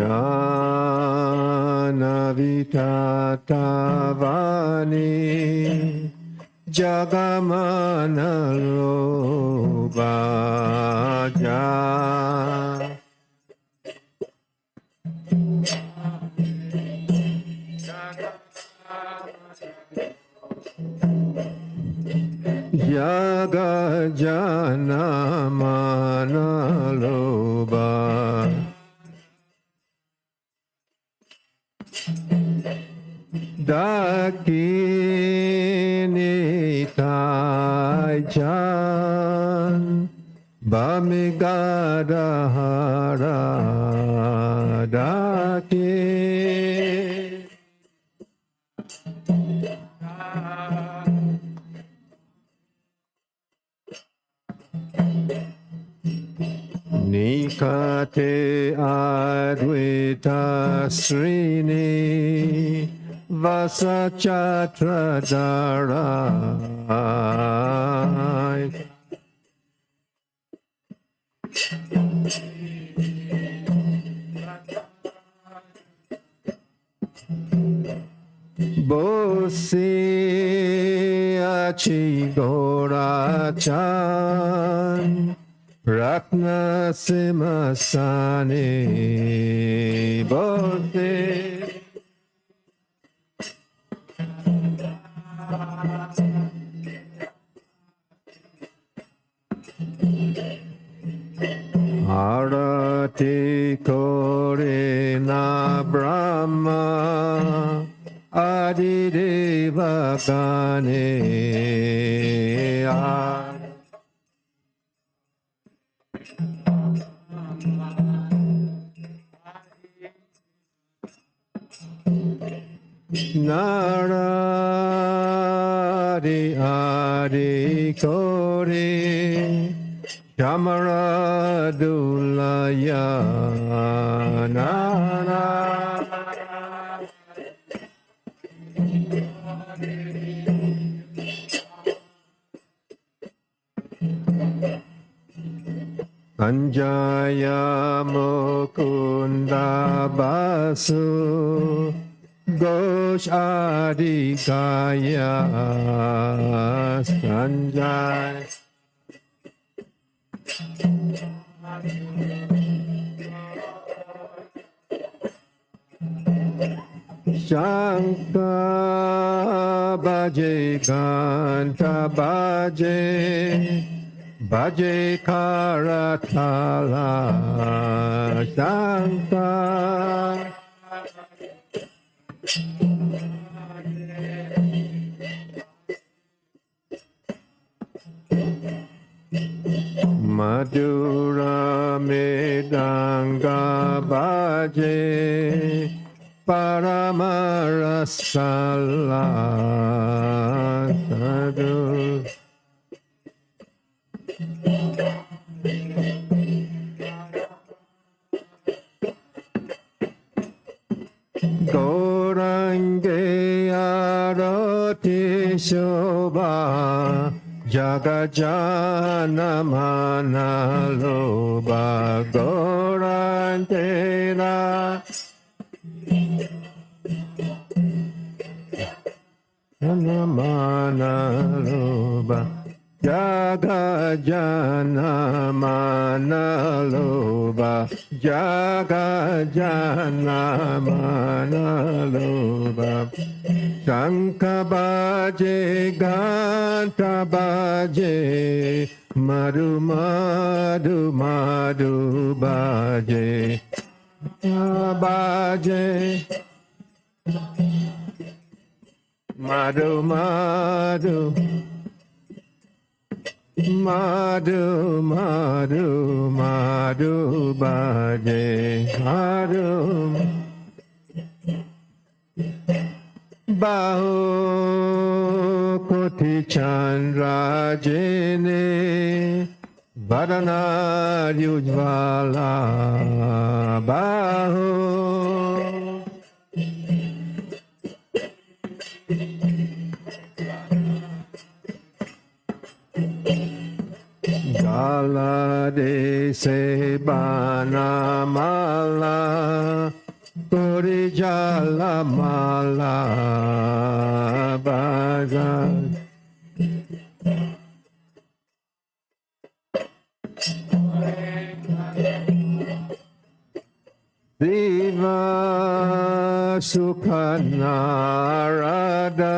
Janavitavani Jagamanalobaja Yaga Janamanaloba Dakini Taijan Bamigadahara Daki Nikate Advaita Srini Vasachatra Bosi Achigorachan Ratna Simasani Bosi Arati Korena Brahma Adideva Gane Naradi Adi Kori Shamaradulaya Nana Anjaya Mukunda Basu Ghosh Adikaya Sanjay Shankar Bhaje Ganta Bhaje Bhaje Karatala Shankar Madhura Medanga Bhaje Paramarasala Sadhu Gorange Arati Shobha Jagajana Manaloba Gorantena Manaloba Jagajana Manaloba Jagajana Manaloba Shankha Bhaje Ganta Bhaje Madhu Madhu Madhu Bhaje Bhaje Madhu Madhu Madhu Madhu Madhu Bhaje Madhu Baho Koti Chandra Jene Varana Yujvala Baho Bala de se bana mala Purijala mala bhajan Diva Sukhanarada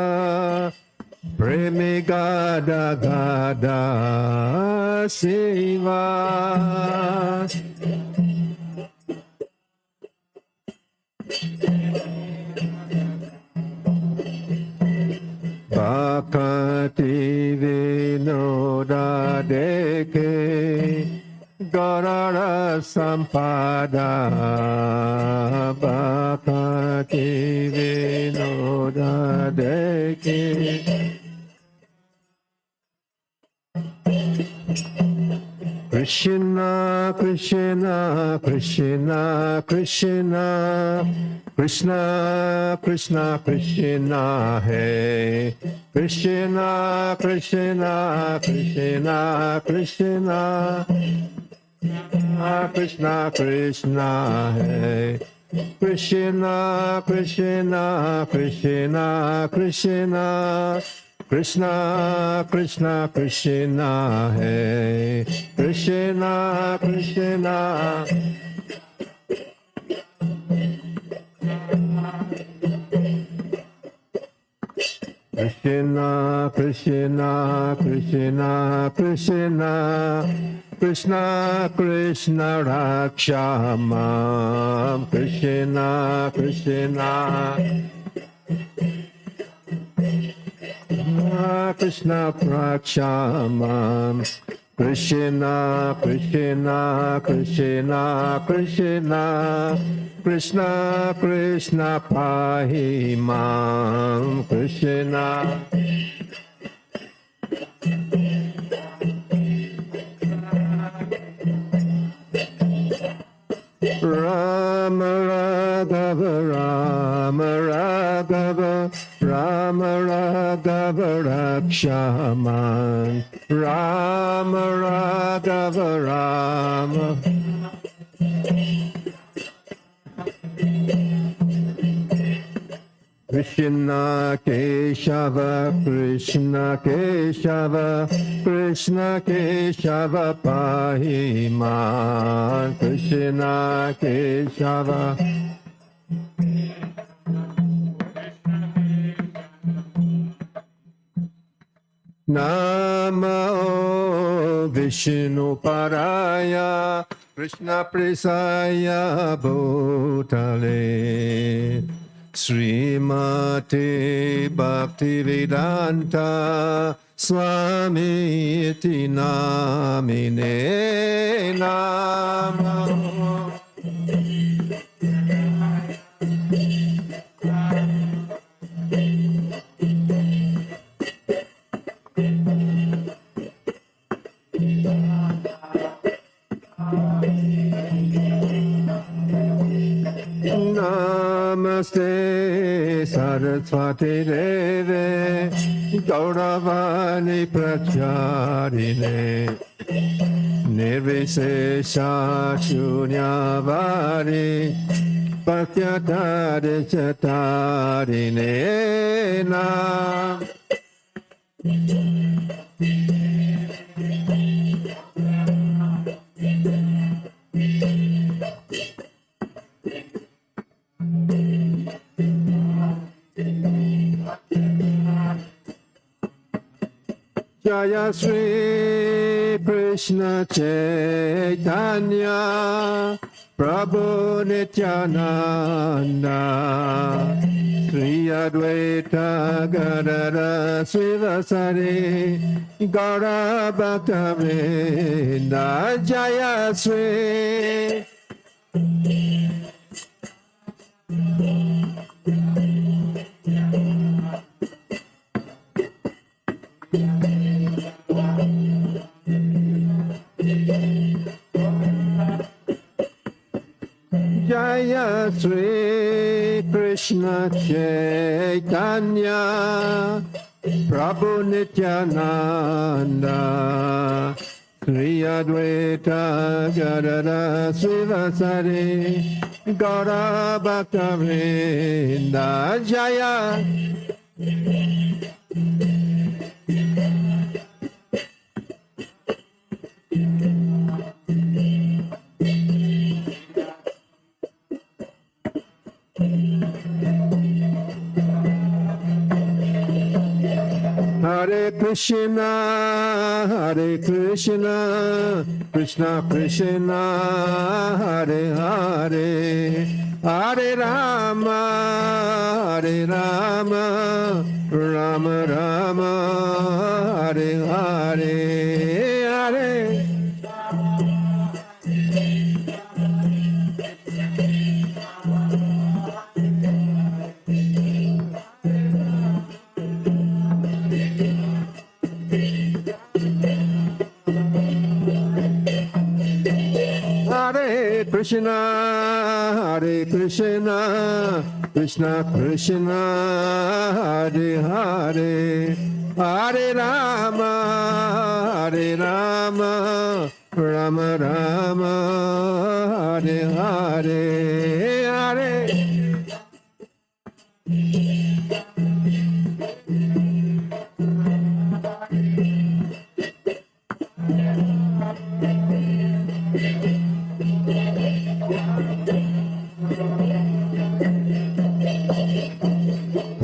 Premigada Gada Siva Bhakti Vinoda Deke Garara Sampada Bhakti Vinoda Deke Krishna Krishna Krishna Krishna Krishna Krishna Krishna Hey Krishna Krishna Krishna Krishna Krishna Krishna Hey Krishna Krishna Krishna Krishna Krishna Krishna Krishna Hey Krishna Krishna Krishna Krishna Krishna Krishna Krishna Krishna Rakshamam Krishna Krishna Krishna Prakshamam Krishna Krishna Krishna Krishna Krishna Krishna Pahimam Krishna Rama Raghava Rama Raghava Rama Raghava Rakshaman Rama Raghava Rama Krishna Keshava Krishna Keshava Krishna Keshava Pahiman Krishna Keshava Namo Vishnu Paraya Krishna Presaya Bhutale Srimate Bhaktivedanta Swami iti namine namo Namaste Saraswati Deve Gauravani Pracharine Nirvisesha Shunyavadi Bhakyatare Chatarine Nam Jaya Sri Krishna Chaitanya Prabhu Nityananda Sri Advaita Gadadara Srivasari Gaura Bhakta Vrinda Jaya Sri Jaya Sri Krishna Chaitanya Prabhu Nityananda Kriya Dvaita Gadada Srivasari Gaura Bhakta Vrinda Jaya. Hare Krishna, Krishna Krishna, Hare Hare, Hare Rama, Rama Rama, Hare Hare, Hare. Krishna, Krishna Krishna, Hare Hare, Hare Rama, Rama Rama, Hare Hare, Hare.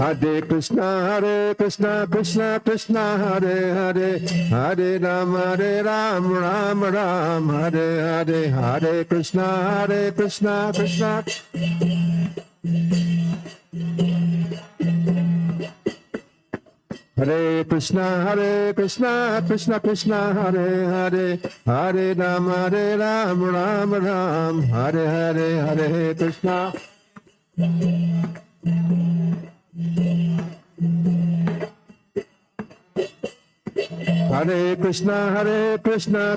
Hare Krishna, Krishna Krishna, Hare Hare, Hare Rama, Rama Rama, Hare Hare, Hare Krishna, Krishna. Hare Krishna, Krishna Krishna, Hare Hare, Hare Rama, Rama Rama, Hare Hare, Hare Krishna. Hare Krishna, Krishna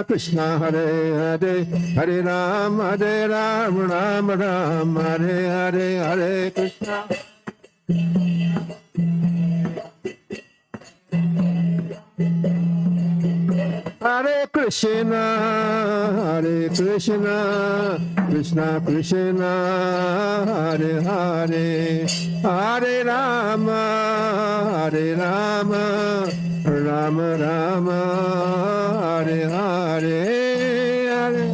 Krishna, Hare Hare, Hare Rama, Rama Rama, Hare Hare, Hare Krishna. Hare Krishna, Krishna Krishna, Hare Hare, Hare Rama, Rama Rama, Hare Hare, Hare.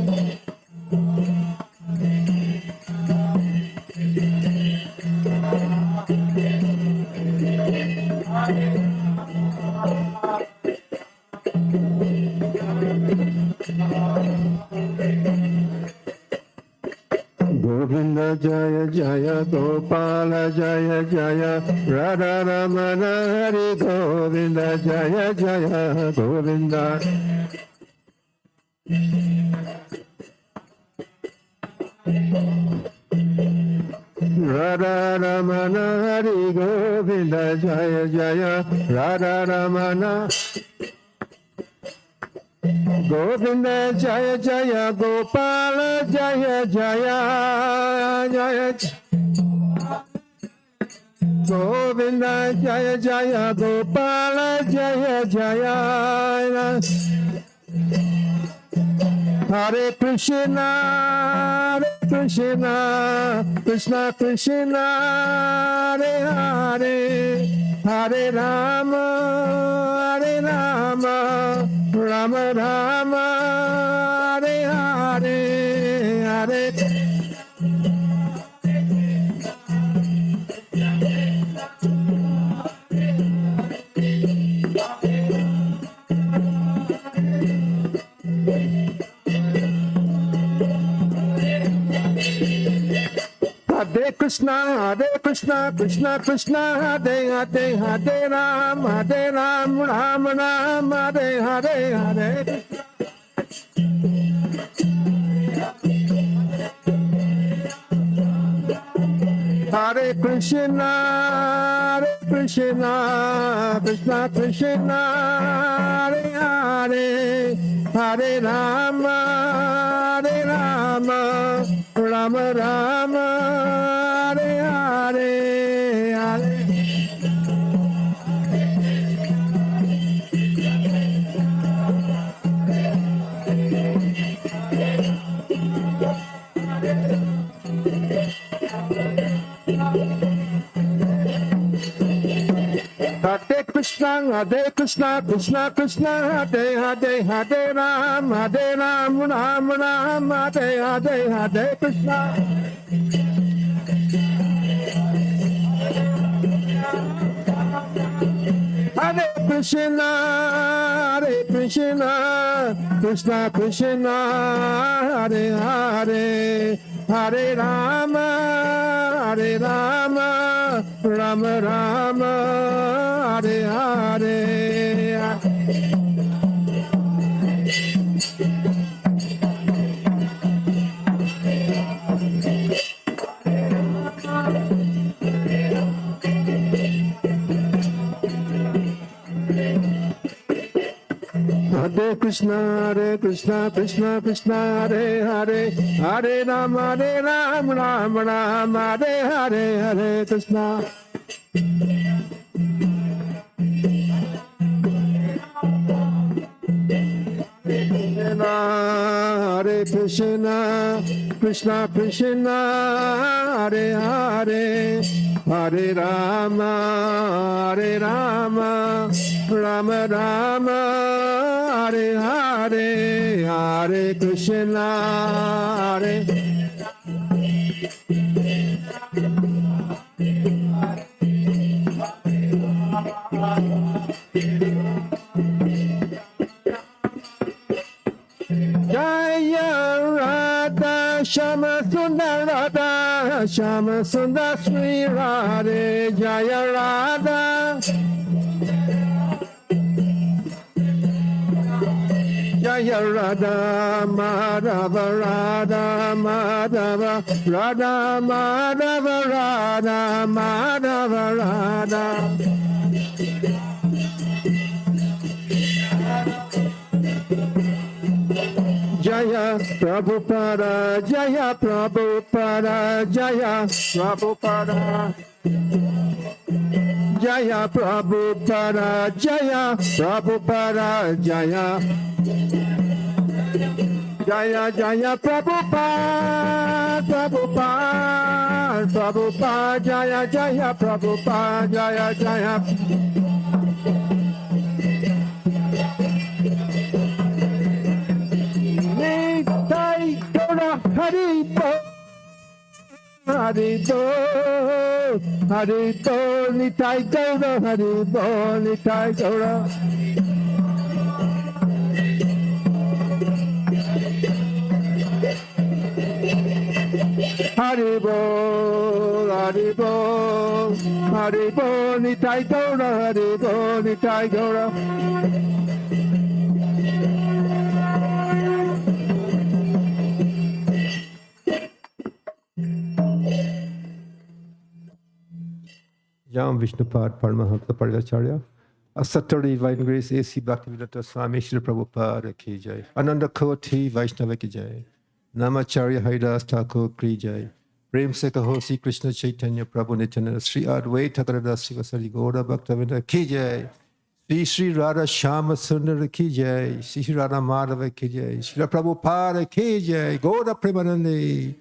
Govinda Jaya Jaya Gopala Jaya Jaya Radha Ramana Hari Govinda Jaya Jaya Govinda. Radha Ramana Hari Govinda Jaya Jaya Radha Ramana Govinda Jaya Jaya Gopala Jaya Jaya Jaya Govinda Jaya Jaya Gopala Jaya Jaya. Hare Krishna, Krishna Krishna, Hare Hare, Hare Rama, Rama Rama, Hare Hare, Hare. Hare Krishna, Krishna Krishna, Hare Hare, Hare Ram, Ram Ram, Hare Hare, Hare. Hare Krishna, Krishna Krishna, Hare Hare, Hare Rama, Rama Rama, Hare Hare, Hare. Hare Krishna, Krishna Krishna, Hare Hare, Hare Ram, Ram Ram, Hare Hare, Hare Krishna. Hare Krishna, Hare Krishna, Krishna Krishna, Hare Hare, Hare Rama, Rama Rama, Hare Hare. Hare Krishna, Krishna Krishna, Hare Hare, Hare Ram, Ram Ram, Hare Hare, Hare Krishna. Hare Krishna, Krishna Krishna, Hare Hare, Hare Rama, Rama Rama, Hare Hare, Hare Krishna, Hare. Jaya Radha Shama Sundar Radha Shama Sundar Sri Radhe Jaya Radha Jaya Radha Madhava Radha Madhava Radha Madhava Radha Madhava Radha Jaya Prabhupada, Jaya Prabhupada, Jaya Prabhupada, Jaya Prabhupada, Jaya Prabhupada, Jaya Jaya Jaya Prabhupada, Prabhupada, Prabhupada, Jaya Jaya Prabhupada, Jaya Jaya. Harito, Harito, Harito, Nitai Gaura, Harito, Nitai Gaura. Haribo, Haribo, Haribo, Nitai Gaura, Haribo, Nitai Gaura. Jam Vishnupad Paramahamsa Parivacharya, Asatari Divine Grace A.C. Bhaktivedanta Swami Shri Prabhupada Ki Jai, Ananda Koti Vaishnava Ki Jai, Namacharya Haridas Thakur Ki Jai, Prem Se Kaho Sri Krishna Chaitanya Prabhu Nityananda Sri Advaita Gadadhar Srivasari Gaura Bhaktavinda Ki Jai, Sri Radha Shama Sundara Ki Jai, Sri Radha Madhava Ki Jai, Sri Prabhupada Ki Jai, Gaura Premanande.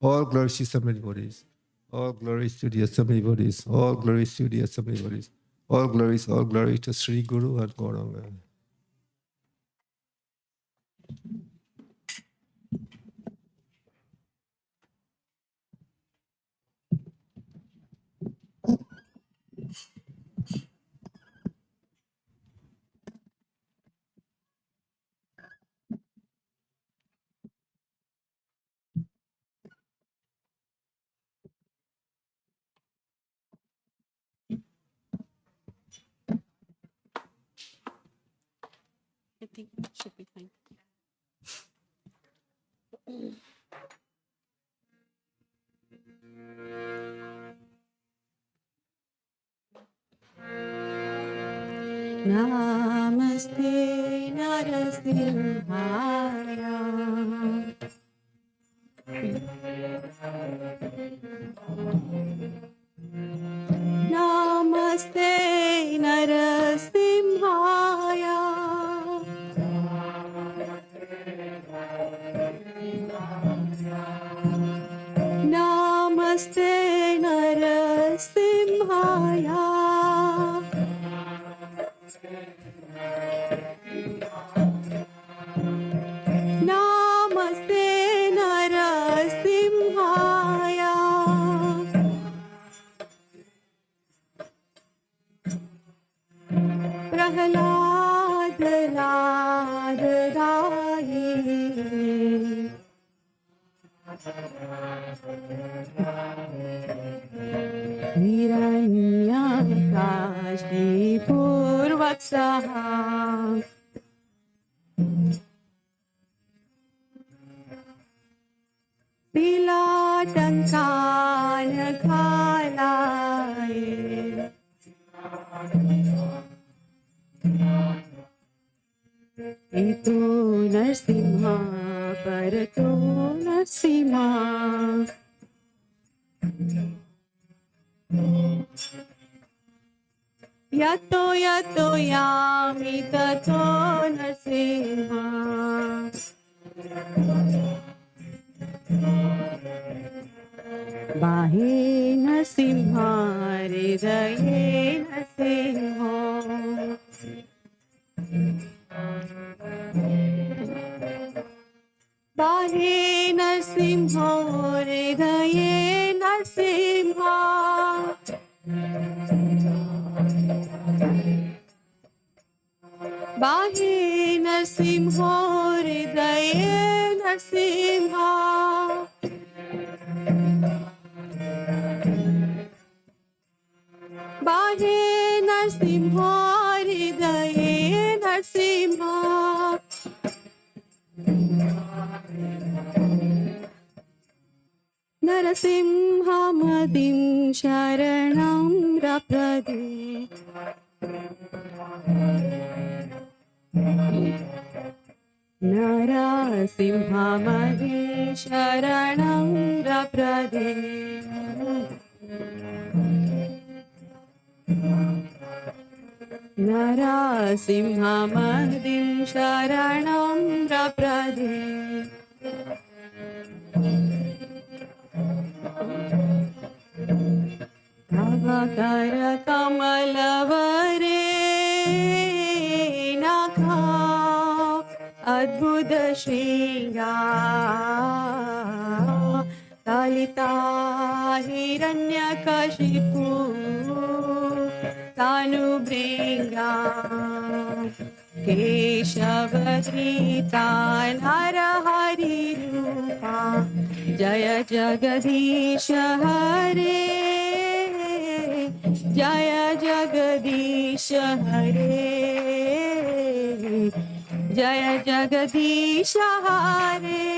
All glories to so many bodies. All glories to the assembly bodies. All glories to the assembly bodies. All glories to Sri Guru and Gauranga. I think it should be fine. Namaste Narasimhaya. Namaste Narasimhaya. Namaste Narasimhaya. हिरण्याकाशी पूर्वत्सः तिलाटङ्कान घालाय इतो नरसिंहा परतो नरसिंहा यतो यतो यामि ततो नरसिंहा बाहे नरसिंहा हृदये नरसिंहो बाहे नरसिंहो हृदये नरसिंहा बाहे नरसिंहो हृदये नरसिंहा बाहे नरसिंहो हृदये नरसिंहा नरसिंहमदिं शरणं प्रपदे नरसिंहमदिं शरणं प्रपदे नरसिंहमदिं शरणं प्रपदे तव करकमलवरे नखा अद्भुत श्रृंगार ललिता हिरण्यकशिपु तानुभृङ्गा केशवधृता नरहरिरूपा जय जगदीश हरे जय जगदीश हरे जय जगदीश हरे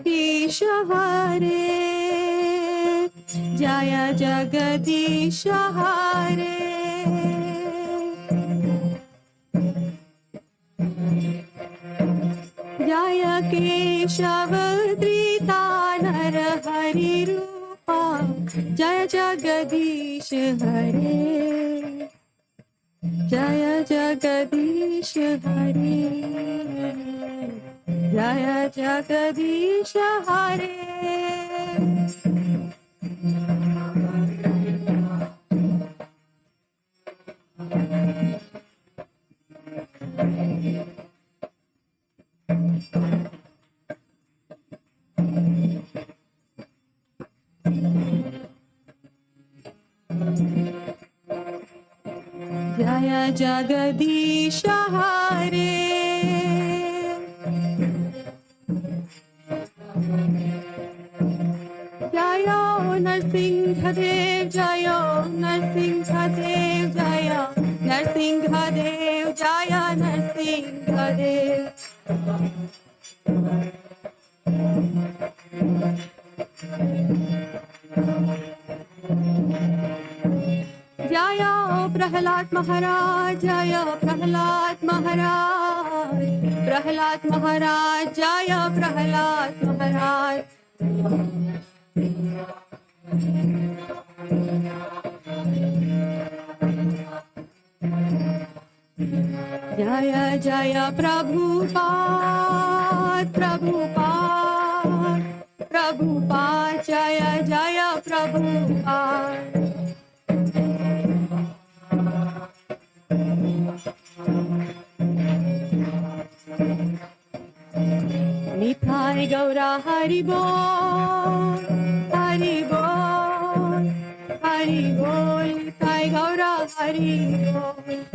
ईश हरे जय जगदीश हरे जय केशवधृता नरहरि रूपा जय जगदीश हरे जय जगदीश हरे जय जगदीश हरे जय जगदीश हरे जय नरसिंहदेव जय नरसिंहदेव जय नरसिंहदेव जय नरसिंहदेव जय प्रहलाद महाराज जय प्रहलाद महाराज प्रहलाद महाराज जय प्रहलाद महाराज Jaya Jaya Prabhupada, Prabhupada, Prabhupada, Jaya Jaya Prabhupada. Nitai Gaura Hari Bol, Hari Bol, Hari Bol, Nitai Gaura Hari Bol.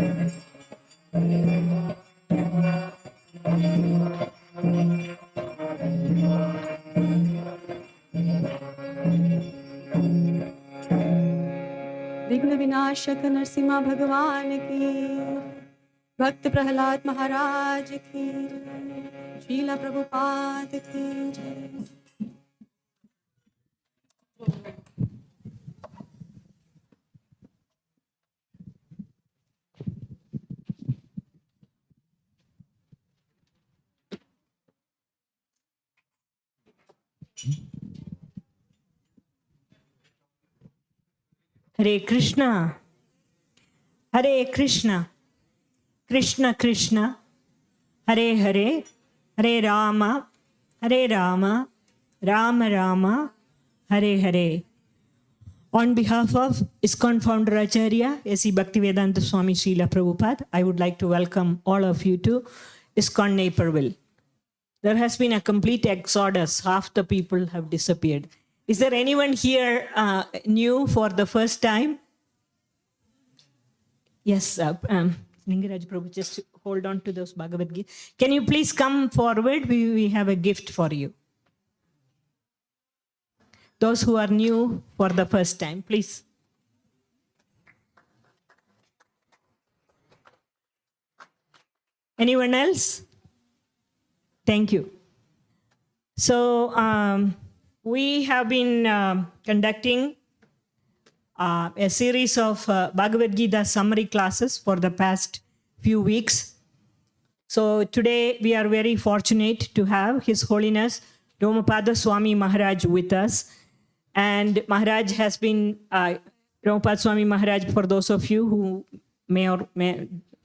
विघ्न विनाशक नरसिम्हा भगवान की, भक्त प्रहलाद महाराज की, शीला प्रभुपाद की जय। Hare Krishna, Hare Krishna, Krishna Krishna, Hare Hare, Hare Rama, Hare Rama, Rama Rama, Hare Hare. On behalf of ISKCON founder Acharya, A.C. Bhaktivedanta Swami Srila Prabhupada, I would like to welcome all of you to ISKCON Naperville. There has been a complete exodus. Half the people have disappeared. Is there anyone here new for the first time? Yes, Lingaraj Prabhu, just hold on to those Bhagavad Gita. Can you please come forward? We have a gift for you. Those who are new for the first time, please. Anyone else? Thank you. So we have been conducting a series of Bhagavad Gita summary classes for the past few weeks. So today we are very fortunate to have His Holiness Romapada Swami Maharaj with us. And Maharaj has been, Romapada Swami Maharaj, for those of you who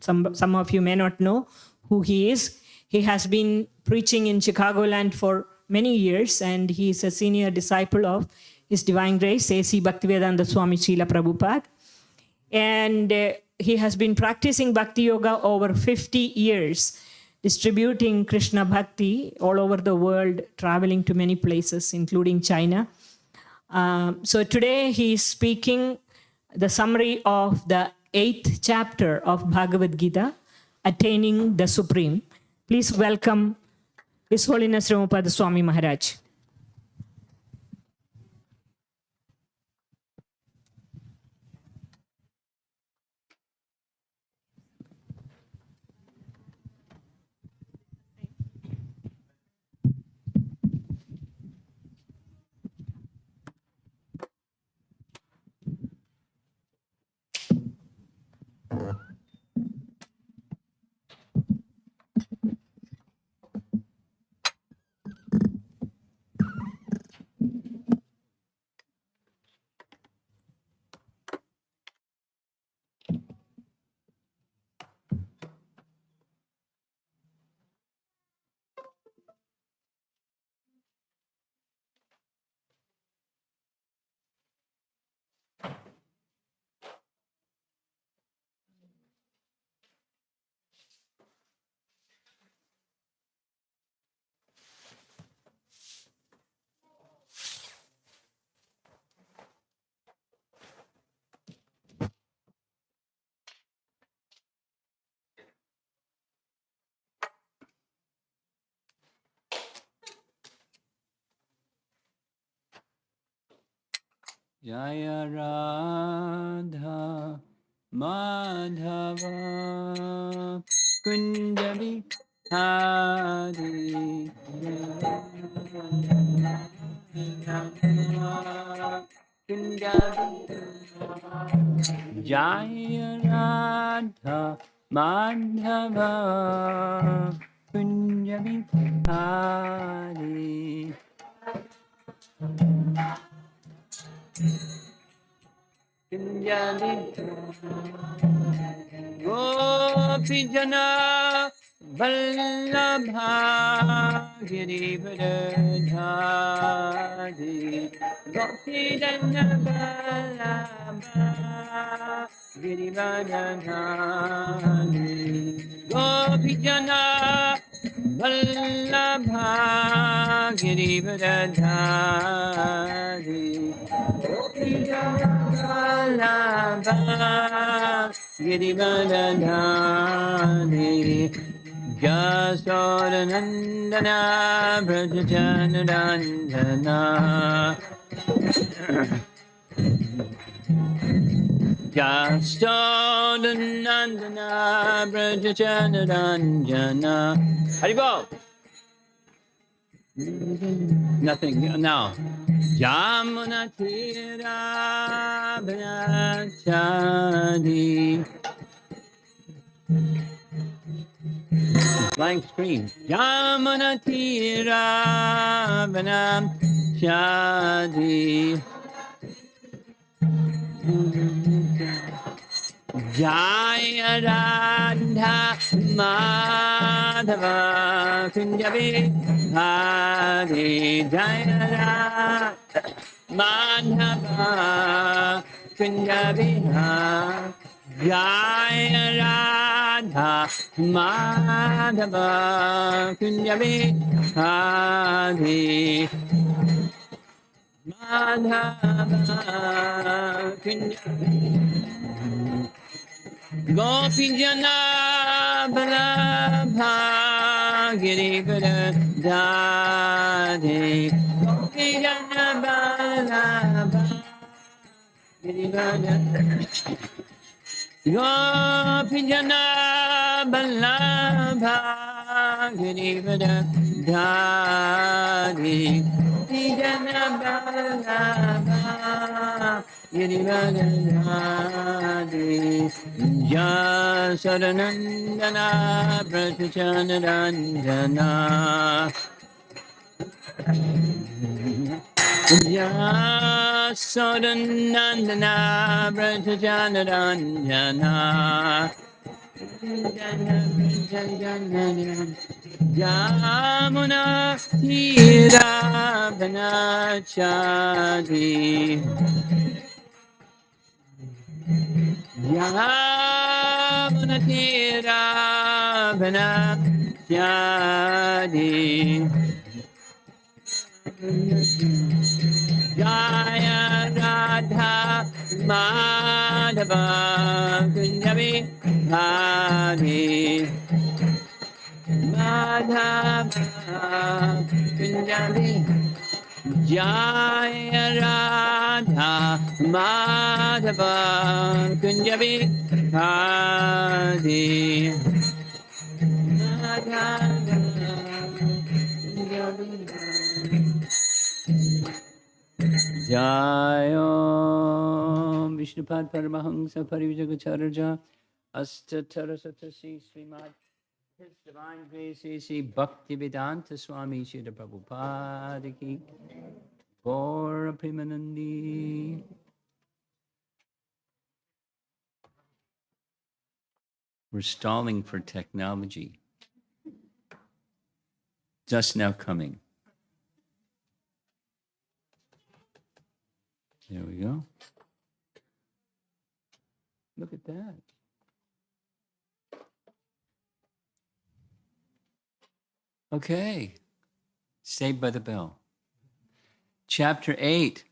some of you may not know who he is. He has been preaching in Chicagoland for many years, and he is a senior disciple of His Divine Grace, A.C. Bhaktivedanta Swami Srila Prabhupada. And he has been practicing Bhakti Yoga over 50 years, distributing Krishna Bhakti all over the world, traveling to many places, including China. So today he is speaking the summary of the 8th chapter of Bhagavad Gita, Attaining the Supreme. Please welcome His Holiness Romapada Swami Maharaj. Jaya Radha Madhava Kunjabi Hari Jaya Radha Madhava Kunjabi Hari. Gopijana Vallabha Girivardhari Gopijana Vallabha Girivardhari Gopijana Vallabha Girivardhari Girivardhari Jasodanandana Brajajanandana Jasodanandana Brajajanandana Haribo. Nothing now. Yamuna Tira Brachadi. Blank screen. Yamuna Tira Brachadi. Jaya Radha Madhava Kunjabi Hari Jaya Radha Madhava Kunjabi Jaya Radha Madhava Kunjabi Hari Madhava Kunjabi Gopijana Vallabha Girivardhari Gopijana Vallabha Girivardhari Gopijana Vallabha Girivardhari Gopijana Vallabha Girivardhari Jasadanandana Brajajanandana Jasadanandana Brajajanandana Yamuna Tira Brachadi Yamuna Tira Brachadi Jaya Radha Madhava Kunjabi Hari Madhava Kunjabi Jaya Radha Madhava Kunjabi Hari Madhava Kunjabi Jayom Vishnupad Paramahamsa Parivijagacharya Astatarasatasi Srimad His Divine Grace A.C. Bhaktivedanta Swami Srila Prabhupada Ki Gaura Premanandi. We're stalling for technology. Just now coming. There we go. Look at that. Okay. Saved by the Bell. Chapter 8.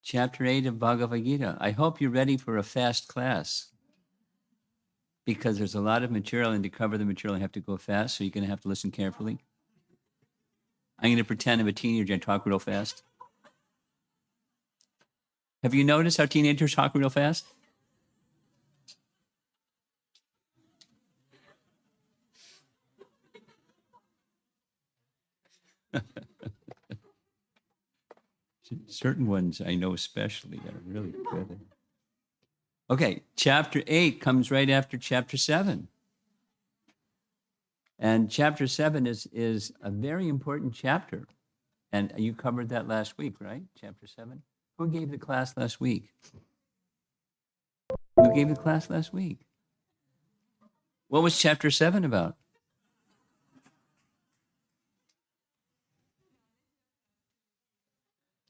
Chapter 8 of Bhagavad Gita. I hope you're ready for a fast class, because there's a lot of material, and to cover the material, I have to go fast, so you're going to have to listen carefully. I'm going to pretend I'm a teenager and talk real fast. Have you noticed how teenagers talk real fast? Certain ones I know especially are really good. Okay, chapter 8 comes right after chapter 7. And chapter 7 is a very important chapter. And you covered that last week, right? Chapter 7? Who gave the class last week? Who gave the class last week? What was chapter 7 about?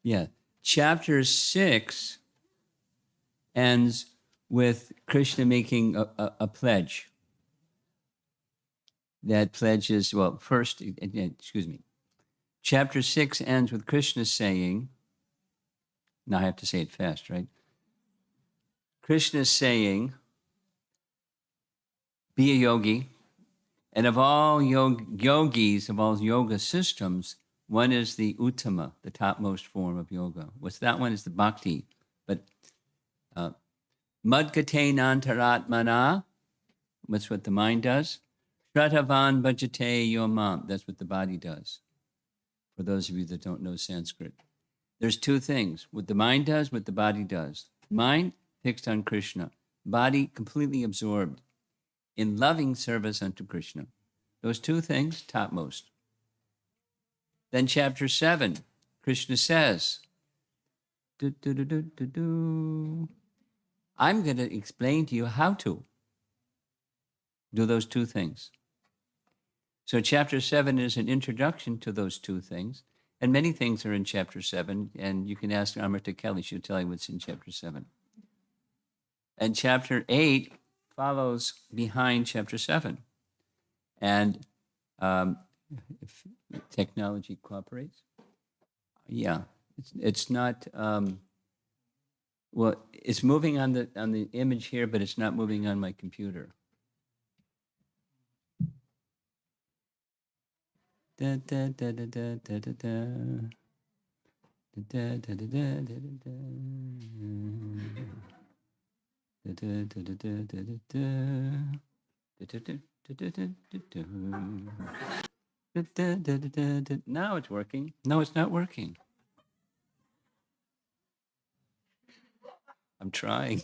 Yeah. Chapter 6 ends with Krishna making a pledge. That pledge is, well, first, excuse me. Chapter 6 ends with Krishna saying, now I have to say it fast, right? Krishna is saying, be a yogi. And of all yogis, of all yoga systems, one is the Uttama, the topmost form of yoga. What's that one? Is the bhakti. But Madgate Nantaratmana, that's what the mind does. Shratavan Bhajate Yomam, that's what the body does. For those of you that don't know Sanskrit. There's two things, what the mind does, what the body does. Mind fixed on Krishna, body completely absorbed in loving service unto Krishna. Those two things, topmost. Then chapter 7, Krishna says, I'm going to explain to you how to do those two things. So chapter 7 is an introduction to those two things. And many things are in chapter 7. And you can ask Amrita Kelly, she'll tell you what's in chapter 7. And chapter 8 follows behind chapter 7. And if technology cooperates, yeah, it's not, well, it's moving on the image here, but it's not moving on my computer. Da, da, da, da, da, da, da, da. Da, da, da, da, da, da, da. Da, da, da, da, da, da, da. Da, da, da, da, da, da, da. Da, da, da, da, da, da. Now it's working. No, it's not working. I'm trying.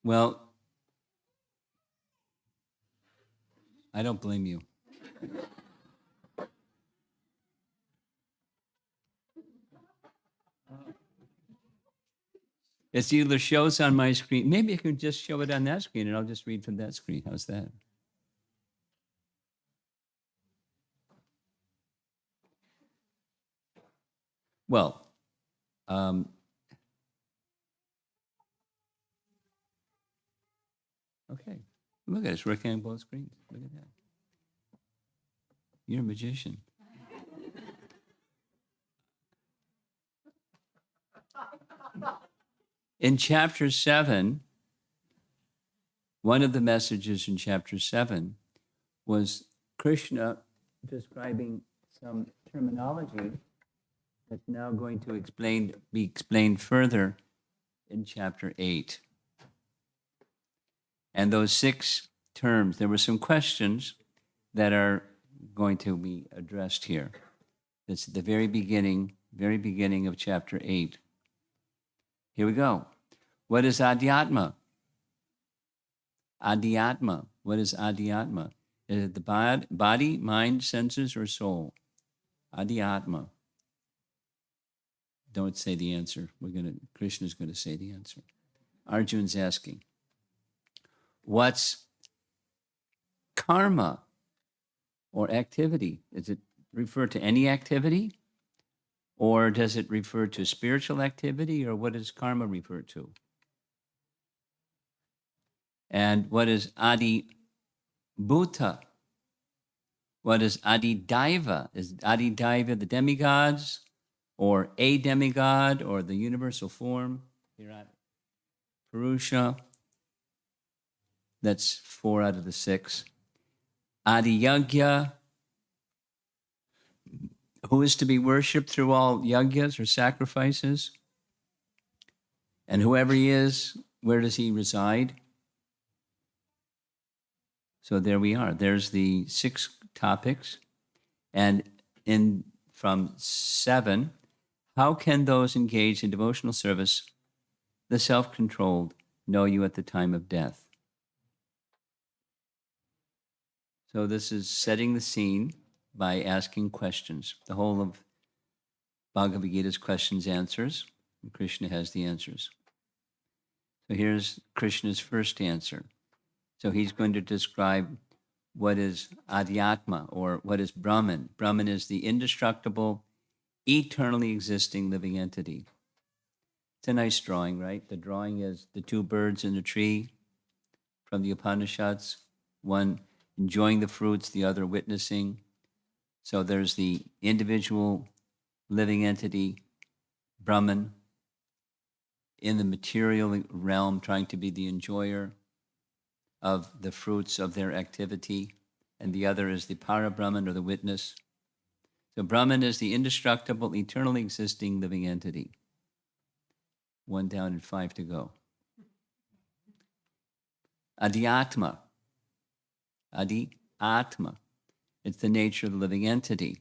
Well, I don't blame you. It's either shows on my screen. Maybe I can just show it on that screen and I'll just read from that screen. How's that? Well, okay. Look at it. It's working on both screens. Look at that. You're a magician. In chapter 7, one of the messages in chapter 7 was Krishna describing some terminology that's now going to be explained further in chapter 8. And those 6 terms, there were some questions that are going to be addressed here. It's at the very beginning of chapter 8. Here we go. What is Adhyatma? Adhyatma. What is Adhyatma? Is it the body, mind, senses, or soul? Adhyatma. Don't say the answer. Krishna's going to say the answer. Arjun's asking, what's karma or activity? Does it refer to any activity? Or does it refer to spiritual activity? Or what does karma refer to? And what is Adi Bhuta? What is Adi Daiva? Is Adi Daiva the demigods? Or a demigod? Or the universal form? Purusha. That's 4 out of the 6. Adi Yagya. Who is to be worshipped through all yagyas or sacrifices? And whoever he is, where does he reside? So there we are. There's the 6 topics. And from 7, how can those engaged in devotional service, the self-controlled, know you at the time of death? So this is setting the scene by asking questions. The whole of Bhagavad Gita is questions, answers, and Krishna has the answers. So here's Krishna's first answer. So he's going to describe what is Adhyatma, or what is Brahman. Brahman is the indestructible, eternally existing living entity. It's a nice drawing, right? The drawing is the two birds in the tree from the Upanishads, one enjoying the fruits, the other witnessing. So there's the individual living entity, Brahman, in the material realm, trying to be the enjoyer of the fruits of their activity, and the other is the Para-Brahman, or the witness. So Brahman is the indestructible, eternally existing living entity. 1 down and 5 to go. Adhyatma. Adhyatma. It's the nature of the living entity.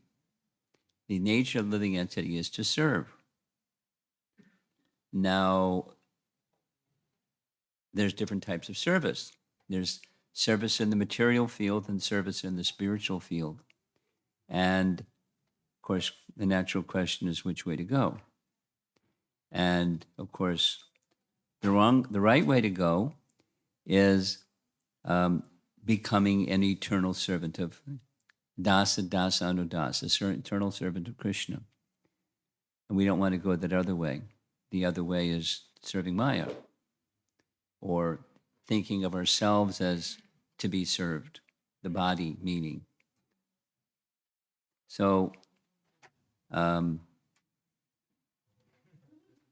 The nature of the living entity is to serve. Now, there's different types of service. There's service in the material field and service in the spiritual field. And, of course, the natural question is which way to go. And, of course, the right way to go is becoming an eternal servant of Dasa Anudasa, an eternal servant of Krishna. And we don't want to go that other way. The other way is serving Maya, or thinking of ourselves as to be served, the body meaning. So,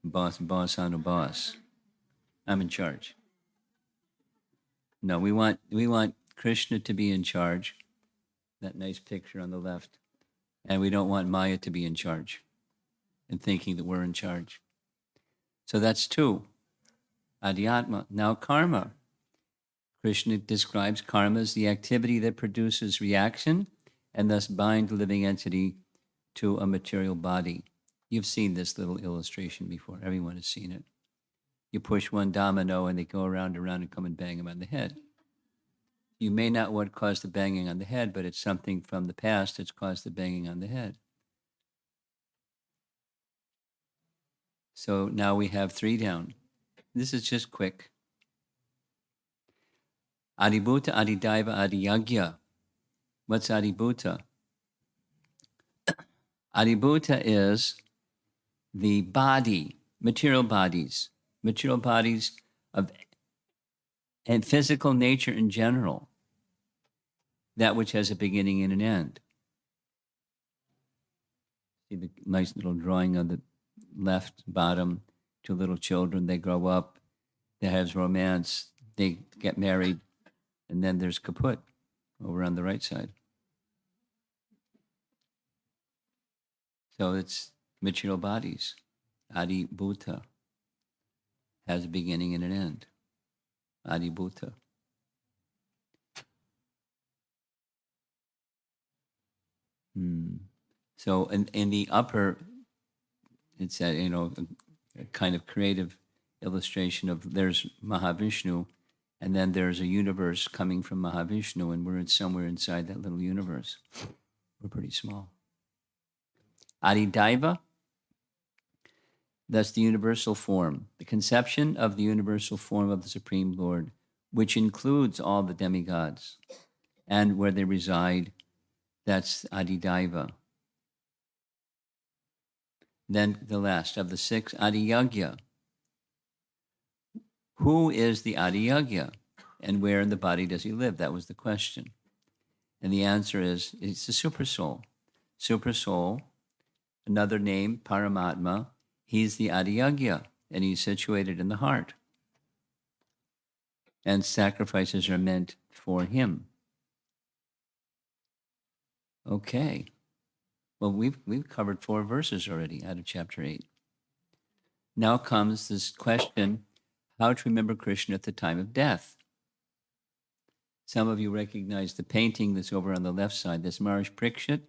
boss on a boss. I'm in charge. No, we want Krishna to be in charge. That nice picture on the left. And we don't want Maya to be in charge and thinking that we're in charge. So that's 2. Adhyatma. Now karma. Krishna describes karma as the activity that produces reaction and thus bind the living entity to a material body. You've seen this little illustration before. Everyone has seen it. You push one domino and they go around and come and bang him on the head. You may not what caused the banging on the head, but it's something from the past that's caused the banging on the head. So now we have 3 down. This is just quick. Adibhuta, Adidaiva, Adiyagya. What's Adibhuta? Adibhuta is the body, material bodies of and physical nature in general, that which has a beginning and an end. See the nice little drawing on the left bottom, 2 little children, they grow up, they have romance, they get married, and then there's kaput over on the right side. So it's material bodies. Adibhuta has a beginning and an end. Adibhuta. So in the upper, it's a kind of creative illustration of there's Mahavishnu, and then there's a universe coming from Mahavishnu, and we're somewhere inside that little universe. We're pretty small. Adidaiva, that's the universal form, the conception of the universal form of the Supreme Lord, which includes all the demigods, and where they reside, that's Adidaiva. Then the last of the 6, Adiyagya. Who is the Adiyagya, and where in the body does he live? That was the question. And the answer is, it's the Supersoul. Supersoul, another name, Paramatma, he's the Adiyagya, and he's situated in the heart. And sacrifices are meant for him. Okay. Well, we've covered 4 verses already out of chapter 8. Now comes this question, how to remember Krishna at the time of death. Some of you recognize the painting that's over on the left side. That's Maharaj Parikshit,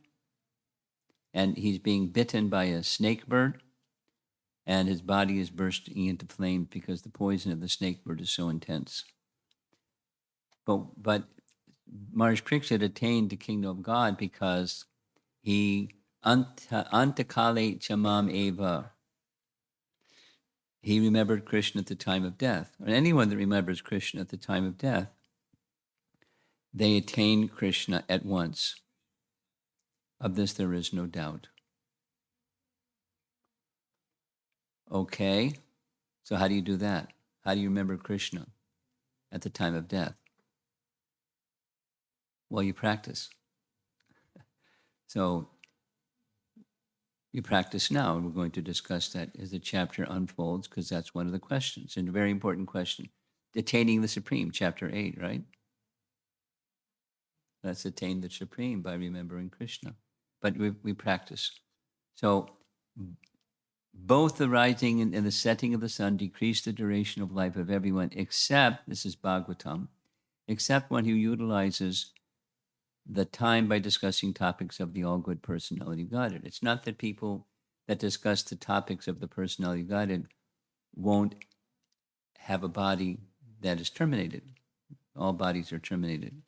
and he's being bitten by a snake bird, and his body is bursting into flames because the poison of the snake bird is so intense. But Maharaj Parikshit attained the kingdom of God because he antakale chamam eva. He remembered Krishna at the time of death. Or anyone that remembers Krishna at the time of death, they attain Krishna at once. Of this there is no doubt. Okay, so how do you do that? How do you remember Krishna at the time of death? Well, you practice. So you practice now, and we're going to discuss that as the chapter unfolds, because that's one of the questions, and a very important question. Attaining the Supreme, chapter 8, right? Let's attain the Supreme by remembering Krishna. But we practice. So both the rising and the setting of the sun decrease the duration of life of everyone, except, this is Bhagavatam, except one who utilizes the time by discussing topics of the all-good personality of Godhead. It's not that people that discuss the topics of the personality of Godhead won't have a body that is terminated. All bodies are terminated.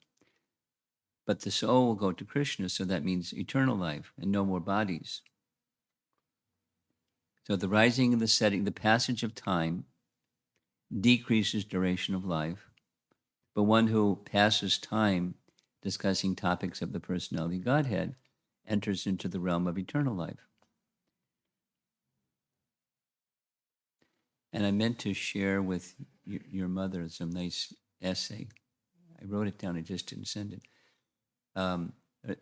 But the soul will go to Krishna, so that means eternal life and no more bodies. So the rising and the setting, the passage of time decreases duration of life, but one who passes time discussing topics of the personality of Godhead enters into the realm of eternal life. And I meant to share with your mother some nice essay. I wrote it down, I just didn't send it. An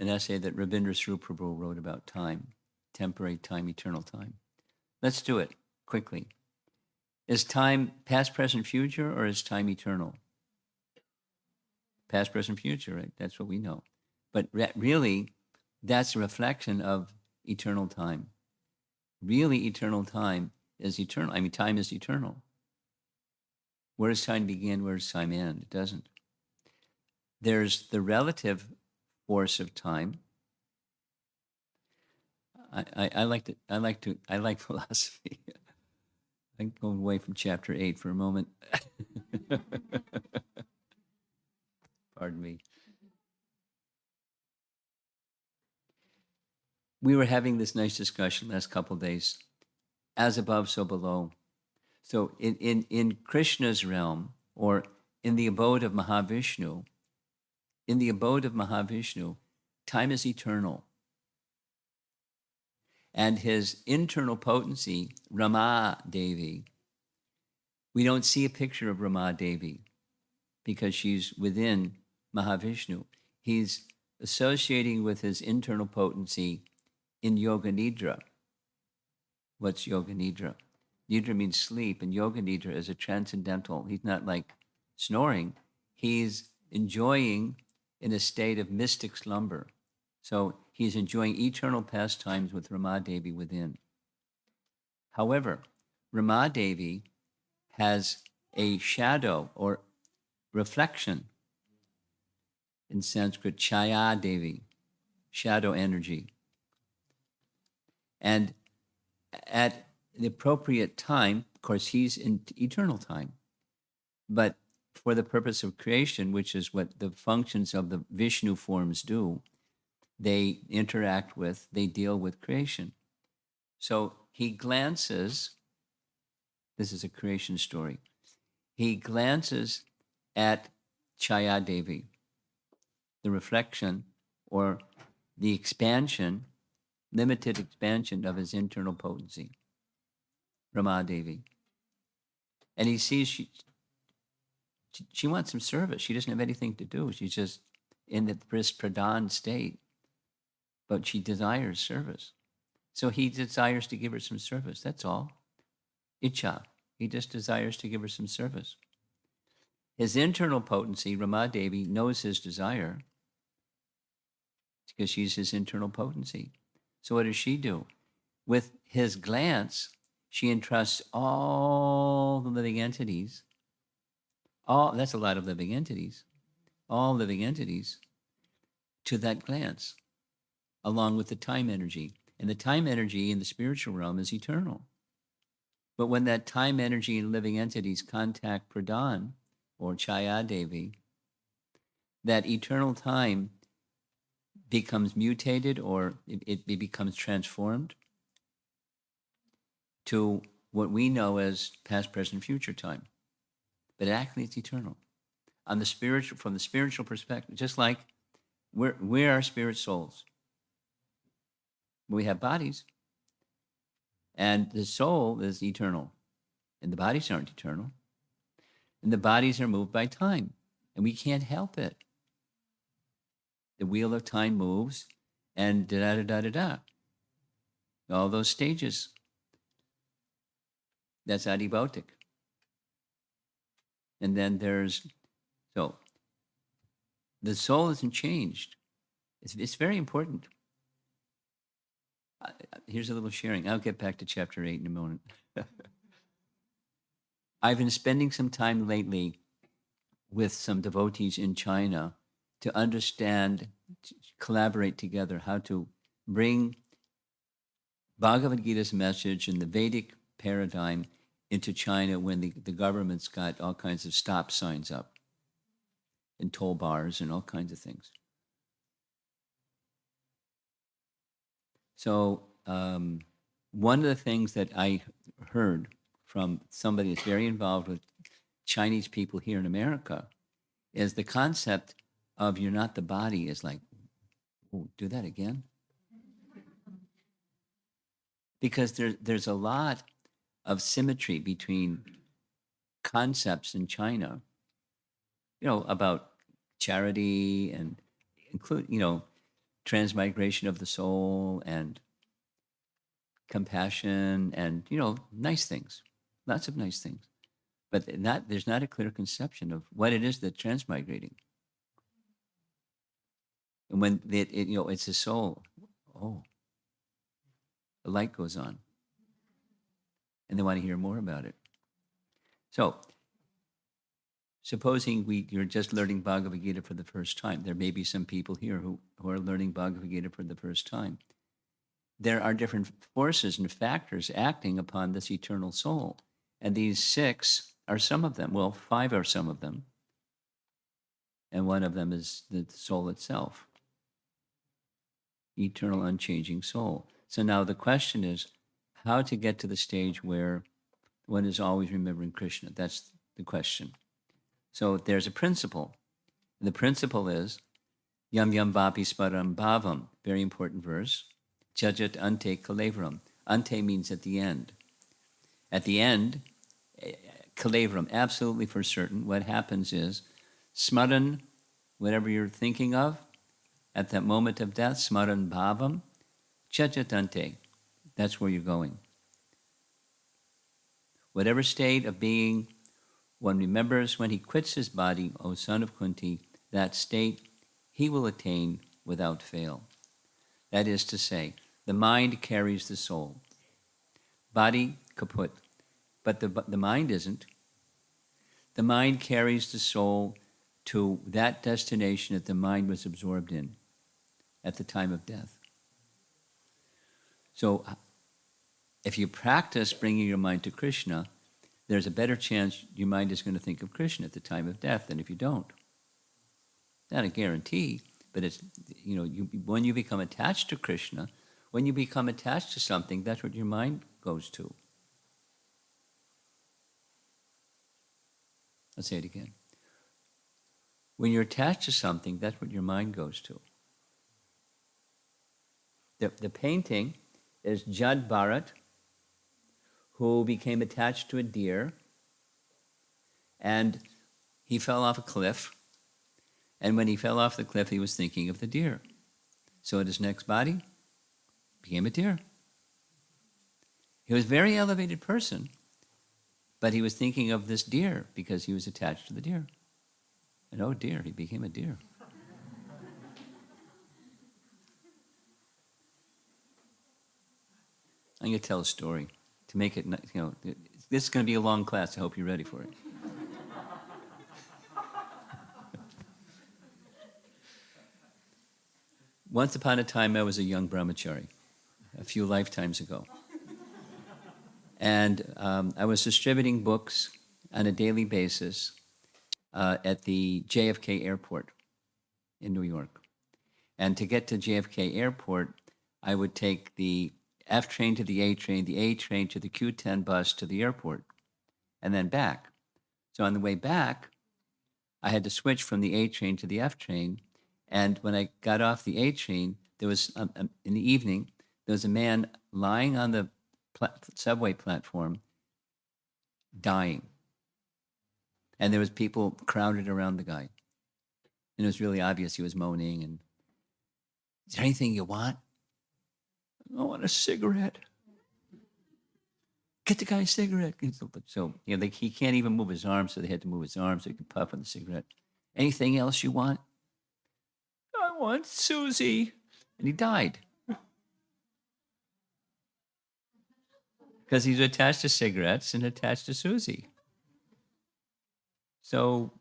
essay that Rabindra Swarup Prabhu wrote about time, temporary time, eternal time. Let's do it quickly. Is time past, present, future, or is time eternal? Past, present, future, right? That's what we know. But really, that's a reflection of eternal time. Really, eternal time is eternal. I mean, time is eternal. Where does time begin? Where does time end? It doesn't. There's the relative force of time. I like philosophy. I'm going away from chapter 8 for a moment. Pardon me. We were having this nice discussion last couple of days. As above, so below. So in Krishna's realm, or in the abode of Mahavishnu, time is eternal. And his internal potency, Rama Devi, we don't see a picture of Rama Devi because she's within Mahavishnu. He's associating with his internal potency in Yoga Nidra. What's Yoga Nidra? Nidra means sleep, and Yoga Nidra is a transcendental. He's not like snoring. He's enjoying in a state of mystic slumber. So he's enjoying eternal pastimes with Rama Devi within. However, Rama Devi has a shadow or reflection. In Sanskrit, Chaya Devi, shadow energy. And at the appropriate time, of course, he's in eternal time. But for the purpose of creation, which is what the functions of the Vishnu forms do, they interact with, they deal with creation. So he glances, this is a creation story, he glances at Chaya Devi, the reflection or the expansion, limited expansion of his internal potency, Rama Devi. And he sees she wants some service. She doesn't have anything to do. She's just in the pradhan state, but she desires service. So he desires to give her some service. That's all. Icha. He just desires to give her some service. His internal potency, Rama Devi, knows his desire because she's his internal potency. So what does she do? With his glance, she entrusts all the living entities, that's a lot of living entities, all living entities, to that glance, along with the time energy. And the time energy in the spiritual realm is eternal. But when that time energy and living entities contact Pradhan or Chaya Devi, that eternal time becomes mutated, or it becomes transformed to what we know as past, present, future time. But actually it's eternal. From the spiritual perspective, just like we are spirit souls. We have bodies, and the soul is eternal, and the bodies aren't eternal, and the bodies are moved by time, and we can't help it. The wheel of time moves, and da-da-da-da-da-da. All those stages. That's adibautic. And then so the soul isn't changed. It's very important. Here's a little sharing. I'll get back to chapter 8 in a moment. I've been spending some time lately with some devotees in China to understand, to collaborate together, how to bring Bhagavad Gita's message and the Vedic paradigm into China when the government's got all kinds of stop signs up and toll bars and all kinds of things. So one of the things that I heard from somebody that's very involved with Chinese people here in America is the concept of you're not the body is like, oh, do that again? Because there's a lot of symmetry between concepts in China, about charity and transmigration of the soul and compassion and, nice things, lots of nice things. But there's not a clear conception of what it is that's transmigrating. And when it's a soul, the light goes on. And they want to hear more about it. So, supposing you're just learning Bhagavad Gita for the first time, there may be some people here who are learning Bhagavad Gita for the first time. There are different forces and factors acting upon this eternal soul. And these 6 are some of them. Well, 5 are some of them. And one of them is the soul itself. Eternal, unchanging soul. So now the question is, how to get to the stage where one is always remembering Krishna. That's the question. So there's a principle. And the principle is, yam yam vapi smaram bhavam, very important verse, jajat ante kalevram. Ante means at the end. At the end, kalevram, absolutely for certain, what happens is, smaran, whatever you're thinking of, at that moment of death, smaran bhavam, jajat ante. That's where you're going. Whatever state of being one remembers when he quits his body, O son of Kunti, that state he will attain without fail. That is to say, the mind carries the soul. Body, kaput. But the mind isn't. The mind carries the soul to that destination that the mind was absorbed in at the time of death. So, if you practice bringing your mind to Krishna, there's a better chance your mind is going to think of Krishna at the time of death than if you don't. Not a guarantee, but it's, when you become attached to Krishna, when you become attached to something, that's what your mind goes to. Let's say it again. When you're attached to something, that's what your mind goes to. The painting is Jad Bharat, who became attached to a deer, and he fell off a cliff. And when he fell off the cliff, he was thinking of the deer. So in his next body, became a deer. He was a very elevated person, but he was thinking of this deer because he was attached to the deer. And oh dear, he became a deer. I'm going to tell a story to make it, this is going to be a long class. I hope you're ready for it. Once upon a time, I was a young brahmachari, a few lifetimes ago. And I was distributing books on a daily basis at the JFK airport. in New York. And to get to JFK Airport, I would take the F train to the A train to the Q10 bus to the airport, and then back. So on the way back, I had to switch from the A train to the F train. And when I got off the A train, there was, in the evening, there was a man lying on the subway platform, dying. And there was people crowded around the guy. And it was really obvious he was moaning. And, is there anything you want? I want a cigarette. Get the guy a cigarette. So, he can't even move his arms, so they had to move his arms so he could puff on the cigarette. Anything else you want? I want Susie. And he died. Because he's attached to cigarettes and attached to Susie. So,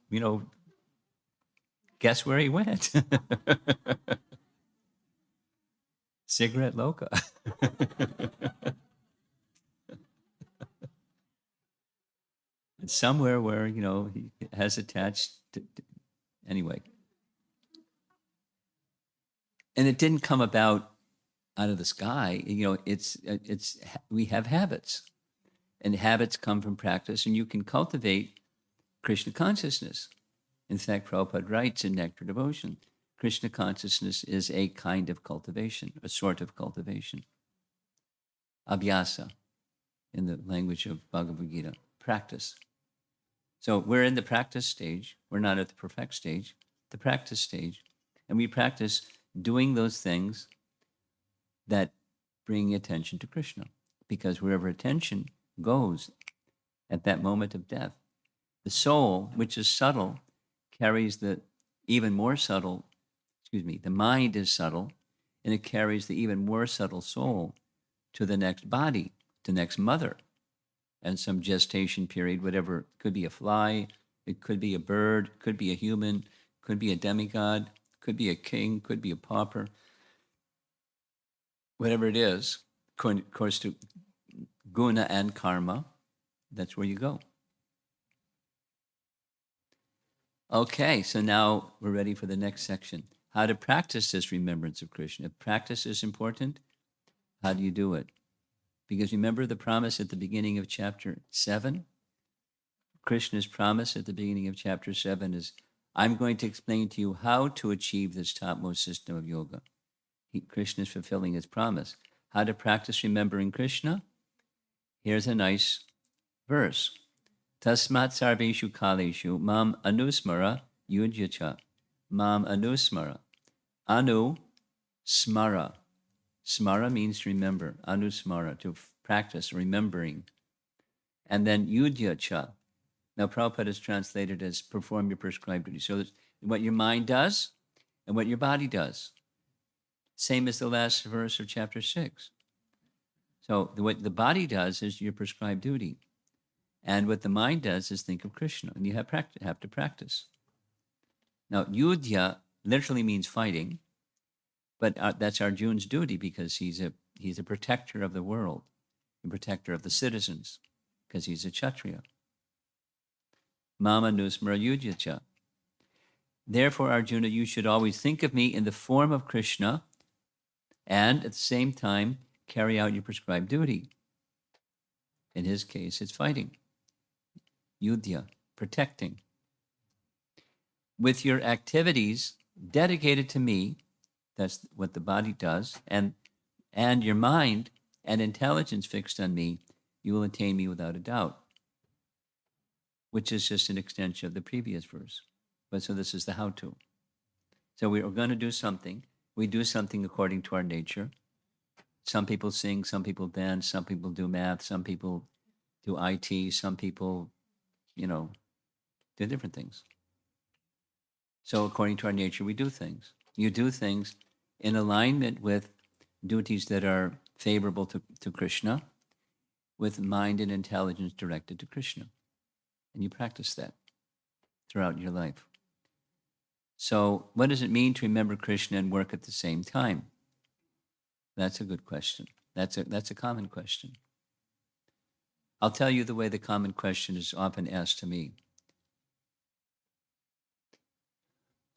guess where he went? Cigarette Loca. Somewhere where, he has attached to, anyway. And it didn't come about out of the sky. We have habits, and habits come from practice, and you can cultivate Krishna consciousness. In fact, Prabhupada writes in Nectar Devotion, Krishna consciousness is a kind of cultivation, a sort of cultivation. Abhyasa, in the language of Bhagavad Gita, practice. So we're in the practice stage. We're not at the perfect stage, the practice stage. And we practice doing those things that bring attention to Krishna. Because wherever attention goes at that moment of death, the soul, which is subtle, carries the even more subtle, the mind is subtle, and it carries the even more subtle soul to the next body, the next mother, and some gestation period, whatever. It could be a fly, it could be a bird, could be a human, could be a demigod, could be a king, could be a pauper. Whatever it is, of course, to guna and karma, that's where you go. Okay, so now we're ready for the next section. How to practice this remembrance of Krishna. If practice is important, how do you do it? Because remember the promise at the beginning of chapter 7? Krishna's promise at the beginning of chapter 7 is, I'm going to explain to you how to achieve this topmost system of yoga. Krishna is fulfilling his promise. How to practice remembering Krishna? Here's a nice verse. Tasmat sarveshu kaleshu mam anusmara yujyacha. Mam anusmara. Anu smara. Smara means to remember. Anusmara, to practice, remembering. And then yudhyacha. Now Prabhupada is translated as perform your prescribed duty. So what your mind does and what your body does. Same as the last verse of chapter 6. So what the body does is your prescribed duty. And what the mind does is think of Krishna. And you have to practice. Now, yudhya literally means fighting. But that's Arjuna's duty because he's a protector of the world, a protector of the citizens, because he's a Kshatriya. Mama nusmara yudhyacha. Therefore, Arjuna, you should always think of me in the form of Krishna and at the same time carry out your prescribed duty. In his case, it's fighting. Yudhya, protecting. With your activities dedicated to me, that's what the body does, and your mind and intelligence fixed on me, you will attain me without a doubt, which is just an extension of the previous verse. But so this is the how-to. So we're going to do something. We do something according to our nature. Some people sing, some people dance, some people do math, some people do IT, some people, do different things. So according to our nature, we do things. You do things in alignment with duties that are favorable to Krishna, with mind and intelligence directed to Krishna. And you practice that throughout your life. So what does it mean to remember Krishna and work at the same time? That's a good question. That's a common question. I'll tell you the way the common question is often asked to me.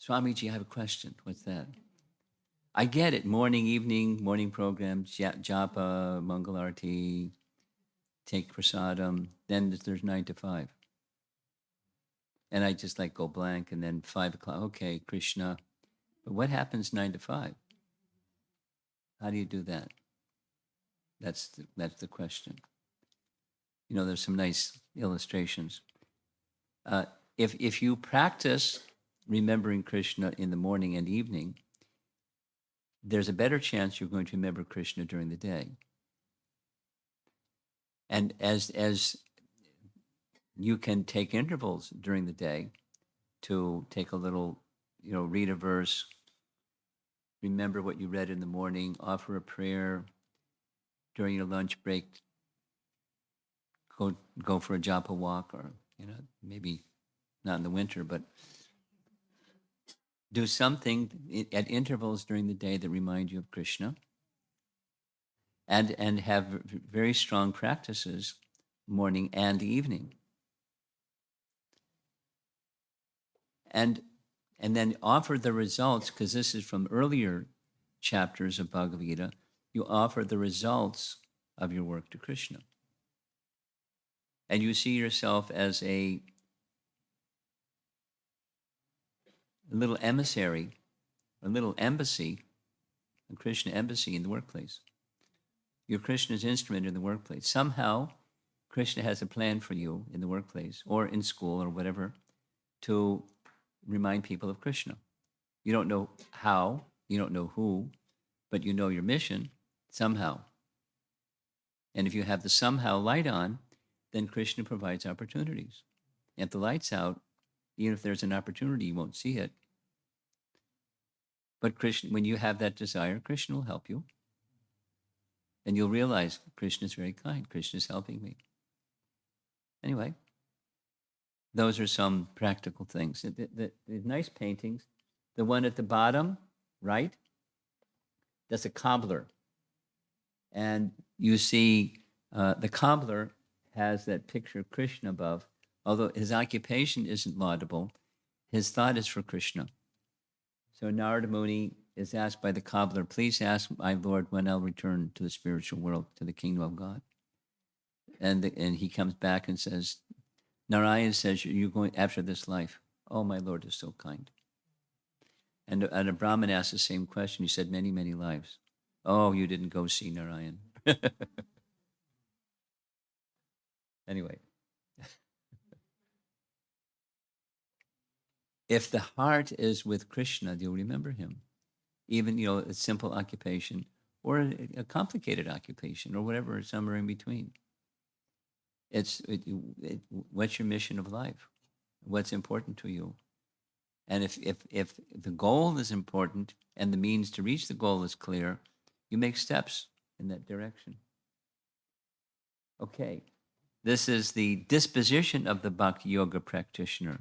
Swamiji, I have a question. What's that? I get it. Morning, evening, morning programs, japa, mangalarti, take prasadam. Then there's 9 to 5. And I just like go blank. And then 5 o'clock, okay, Krishna. But what happens 9 to 5? How do you do that? That's the question. You know, there's some nice illustrations. If you practice remembering Krishna in the morning and evening, there's a better chance you're going to remember Krishna during the day. And as you can take intervals during the day to take a little, read a verse, remember what you read in the morning, offer a prayer during your lunch break, go for a japa walk, or maybe not in the winter, but do something at intervals during the day that remind you of Krishna, and have very strong practices morning and evening. And then offer the results, because this is from earlier chapters of Bhagavad Gita. You offer the results of your work to Krishna. And you see yourself as a little emissary, a little embassy, a Krishna embassy in the workplace. You're Krishna's instrument in the workplace. Somehow, Krishna has a plan for you in the workplace or in school or whatever to remind people of Krishna. You don't know how, you don't know who, but you know your mission somehow. And if you have the somehow light on, then Krishna provides opportunities. If the light's out, even if there's an opportunity, you won't see it. But Krishna, when you have that desire, Krishna will help you. And you'll realize Krishna is very kind. Krishna is helping me. Anyway, those are some practical things. The nice paintings. The one at the bottom, right? That's a cobbler. And you see the cobbler has that picture of Krishna above. Although his occupation isn't laudable, his thought is for Krishna. So Narada Muni is asked by the cobbler, please ask my Lord when I'll return to the spiritual world, to the kingdom of God. And he comes back and says, Narayan says, you're going after this life. Oh, my Lord is so kind. And a Brahmin asked the same question. He said, many, many lives. Oh, you didn't go see Narayan. Anyway. If the heart is with Krishna, you'll remember him. Even, a simple occupation or a complicated occupation or whatever, somewhere in between. What's your mission of life? What's important to you? And if the goal is important and the means to reach the goal is clear, you make steps in that direction. Okay. This is the disposition of the Bhakti Yoga practitioner.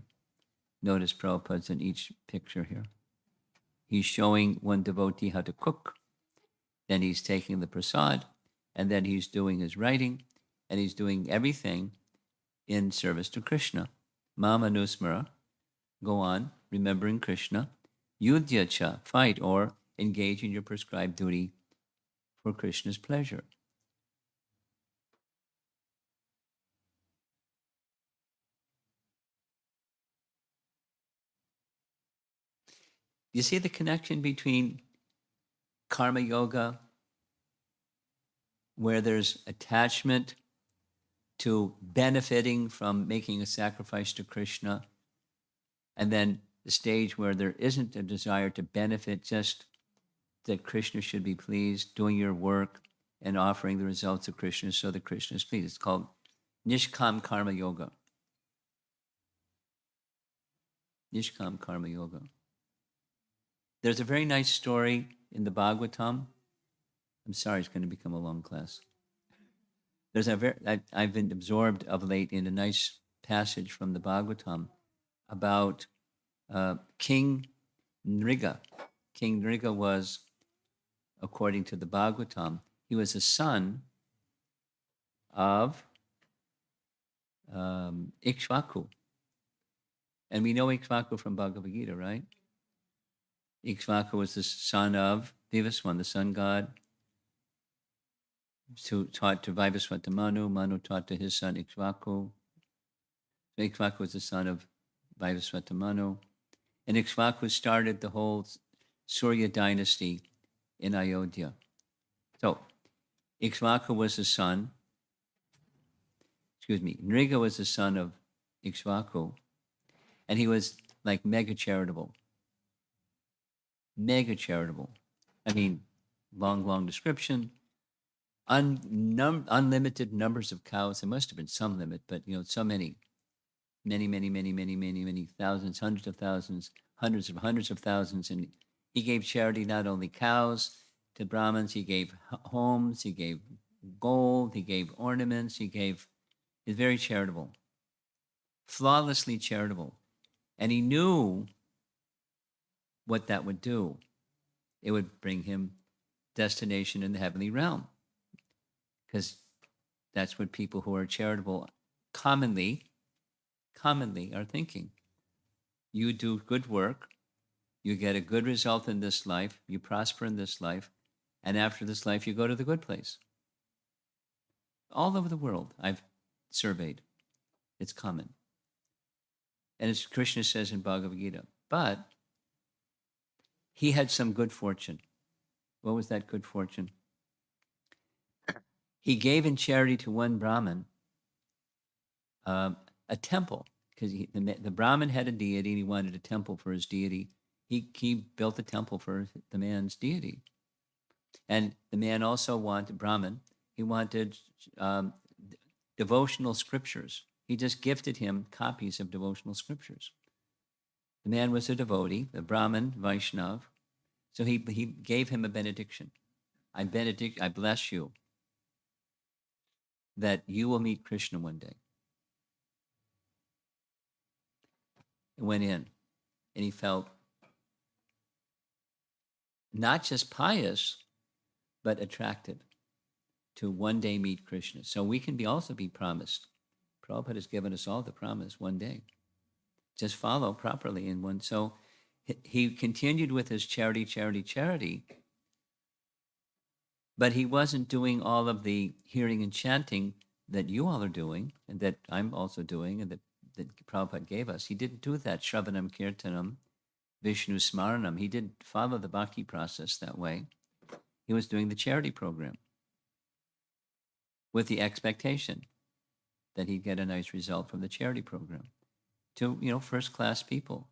Notice Prabhupada's in each picture here. He's showing one devotee how to cook. Then he's taking the prasad, and then he's doing his writing, and he's doing everything in service to Krishna. Mama Nusmara, go on, remembering Krishna. Yudhya cha, fight or engage in your prescribed duty for Krishna's pleasure. You see the connection between karma yoga, where there's attachment to benefiting from making a sacrifice to Krishna, and then the stage where there isn't a desire to benefit, just that Krishna should be pleased, doing your work and offering the results of Krishna so that Krishna is pleased. It's called Nishkam Karma Yoga. Nishkam Karma Yoga. There's a very nice story in the Bhagavatam. I'm sorry, it's going to become a long class. I've been absorbed of late in a nice passage from the Bhagavatam about King Nriga. King Nriga was, according to the Bhagavatam, he was a son of Ikshvaku. And we know Ikshvaku from Bhagavad Gita, right? Ikshvaku was the son of Vivaswan, the sun god, who taught to Vivaswata Manu. Manu taught to his son Ikshvaku. So Ikshvaku was the son of Vivaswata Manu. And Ikshvaku started the whole Surya dynasty in Ayodhya. So Ikshvaku was the son, Nriga was the son of Ikshvaku, and he was like mega charitable. Mega charitable. I mean, long description. Unlimited numbers of cows. There must have been some limit, but so many thousands, hundreds of thousands. And he gave charity not only cows to Brahmins, he gave homes, he gave gold, he gave ornaments, he's very charitable, flawlessly charitable. And he knew what that would do. It would bring him destination in the heavenly realm, because that's what people who are charitable commonly are thinking. You do good work, you get a good result in this life, you prosper in this life, and after this life you go to the good place. All over the world I've surveyed, it's common. And as Krishna says in Bhagavad Gita, but he had some good fortune. What was that good fortune? He gave in charity to one Brahmin a temple, because the Brahmin had a deity and he wanted a temple for his deity. He built a temple for the man's deity. And the man also wanted, Brahmin, he wanted devotional scriptures. He just gifted him copies of devotional scriptures. The man was a devotee, the Brahmin, Vaishnav. So he gave him a benediction. I bless you that you will meet Krishna one day. He went in and he felt not just pious, but attracted to one day meet Krishna. So we can also be promised. Prabhupada has given us all the promise one day. Just follow properly in one. So he continued with his charity, but he wasn't doing all of the hearing and chanting that you all are doing, and that I'm also doing, and that Prabhupada gave us. He didn't do that, Shravanam Kirtanam, Vishnu Smaranam. He didn't follow the bhakti process that way. He was doing the charity program with the expectation that he'd get a nice result from the charity program to, first-class people,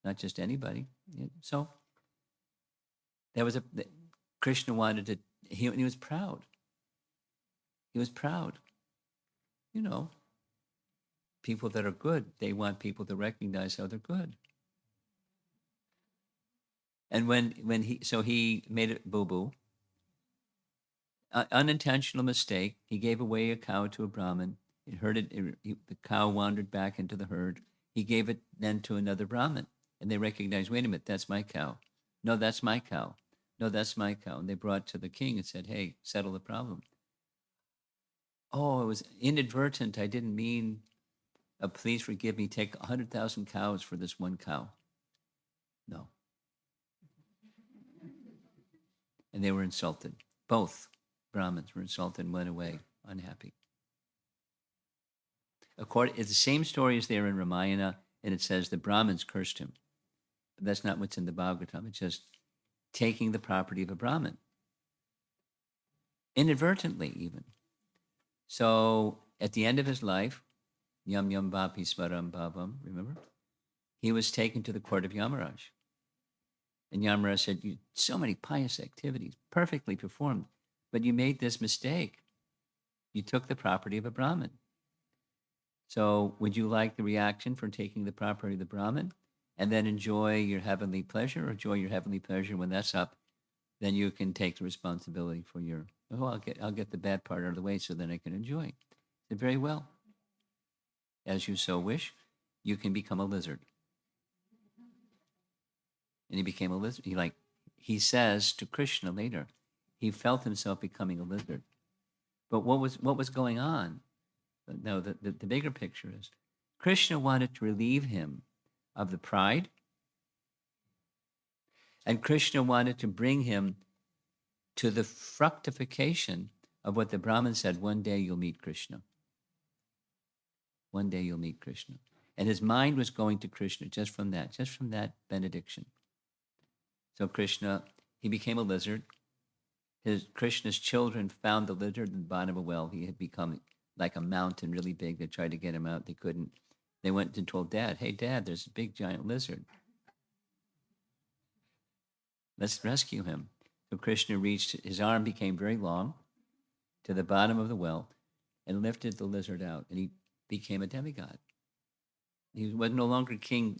not just anybody. So there was Krishna wanted to, he was proud. He was proud. People that are good, they want people to recognize how they're good. And when he made a boo-boo, unintentional mistake. He gave away a cow to a Brahmin. The cow wandered back into the herd. He gave it then to another Brahmin. And they recognized, wait a minute, that's my cow. No, that's my cow. No, that's my cow. And they brought it to the king and said, hey, settle the problem. Oh, it was inadvertent. I didn't mean, please forgive me, take 100,000 cows for this one cow. No. And they were insulted. Both Brahmins were insulted and went away unhappy. It's the same story as there in Ramayana, and it says the Brahmins cursed him. But that's not what's in the Bhagavatam. It's just taking the property of a Brahmin. Inadvertently, even. So at the end of his life, Yam Yam Vapi Smaram Bhavam, remember? He was taken to the court of Yamaraj. And Yamaraj said, so many pious activities, perfectly performed, but you made this mistake. You took the property of a Brahmin. So would you like the reaction for taking the property of the Brahmin and then enjoy your heavenly pleasure, or enjoy your heavenly pleasure when that's up? Then you can take the responsibility for I'll get the bad part out of the way so then I can enjoy. He said, very well. As you so wish, you can become a lizard. And he became a lizard. He says to Krishna later, he felt himself becoming a lizard. But what was going on? No, the bigger picture is Krishna wanted to relieve him of the pride And Krishna wanted to bring him to the fructification of what the Brahmin said, one day you'll meet Krishna. One day you'll meet Krishna. And his mind was going to Krishna just from that benediction. So Krishna, he became a lizard. Krishna's children found the lizard at the bottom of a well. He had become like a mountain, really big. They tried to get him out. They couldn't. They went and told Dad, hey, Dad, there's a big giant lizard. Let's rescue him. So Krishna reached, his arm became very long to the bottom of the well and lifted the lizard out, and he became a demigod. He was no longer King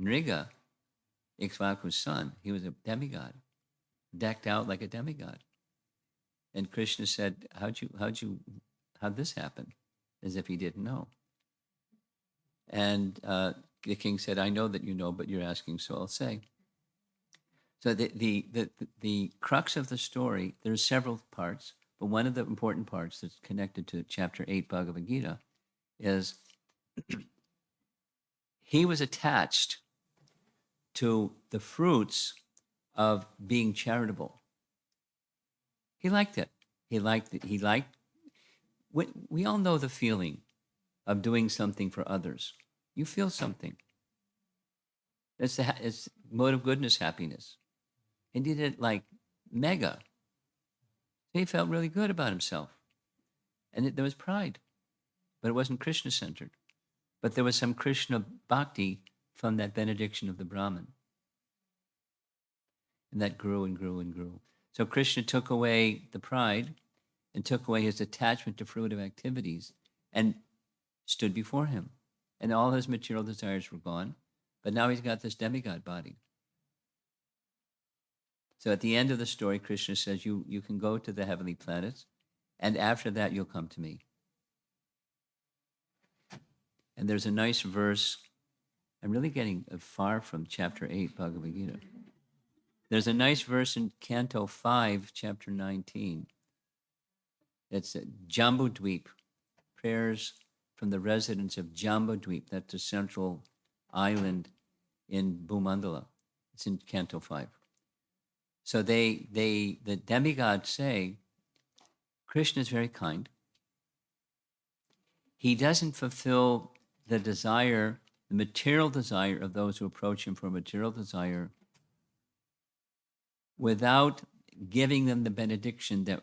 Nriga, Ikshvaku's son. He was a demigod, decked out like a demigod. And Krishna said, how'd this happen? As if he didn't know. And the king said, I know that you know, but you're asking, so I'll say. So the crux of the story, there's several parts, but one of the important parts that's connected to chapter 8 Bhagavad Gita is he was attached to the fruits of being charitable. He liked it. He liked, we all know the feeling of doing something for others. You feel something. It's mode of goodness, happiness. And he did it like mega. He felt really good about himself. And there was pride, but it wasn't Krishna-centered. But there was some Krishna bhakti from that benediction of the Brahmin. And that grew and grew and grew. So Krishna took away the pride and took away his attachment to fruitive activities and stood before him. And all his material desires were gone. But now he's got this demigod body. So at the end of the story, Krishna says, you can go to the heavenly planets, and after that, you'll come to me. And there's a nice verse. I'm really getting far from chapter 8, Bhagavad Gita. There's a nice verse in Canto 5, chapter 19. It's Jambudweep, prayers from the residents of Jambudweep. That's a central island in Bhumandala. It's in Canto 5. So the demigods say, Krishna is very kind. He doesn't fulfill the desire, the material desire of those who approach him for material desire without giving them the benediction that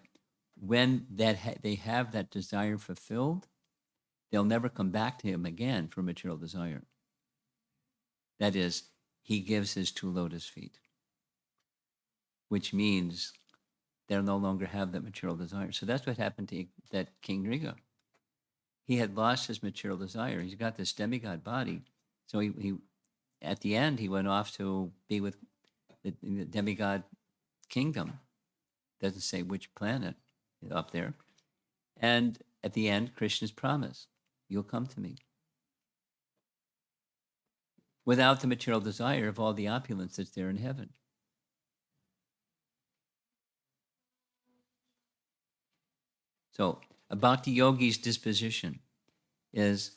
when they have that desire fulfilled, they'll never come back to him again for material desire. That is, he gives his 2 lotus feet, which means they'll no longer have that material desire. So that's what happened to that King Nriga. He had lost his material desire. He's got this demigod body. So he at the end, he went off to be with the demigod kingdom. Doesn't say which planet up there. And at the end, Krishna's promise, you'll come to me. Without the material desire of all the opulence that's there in heaven. So a bhakti yogi's disposition is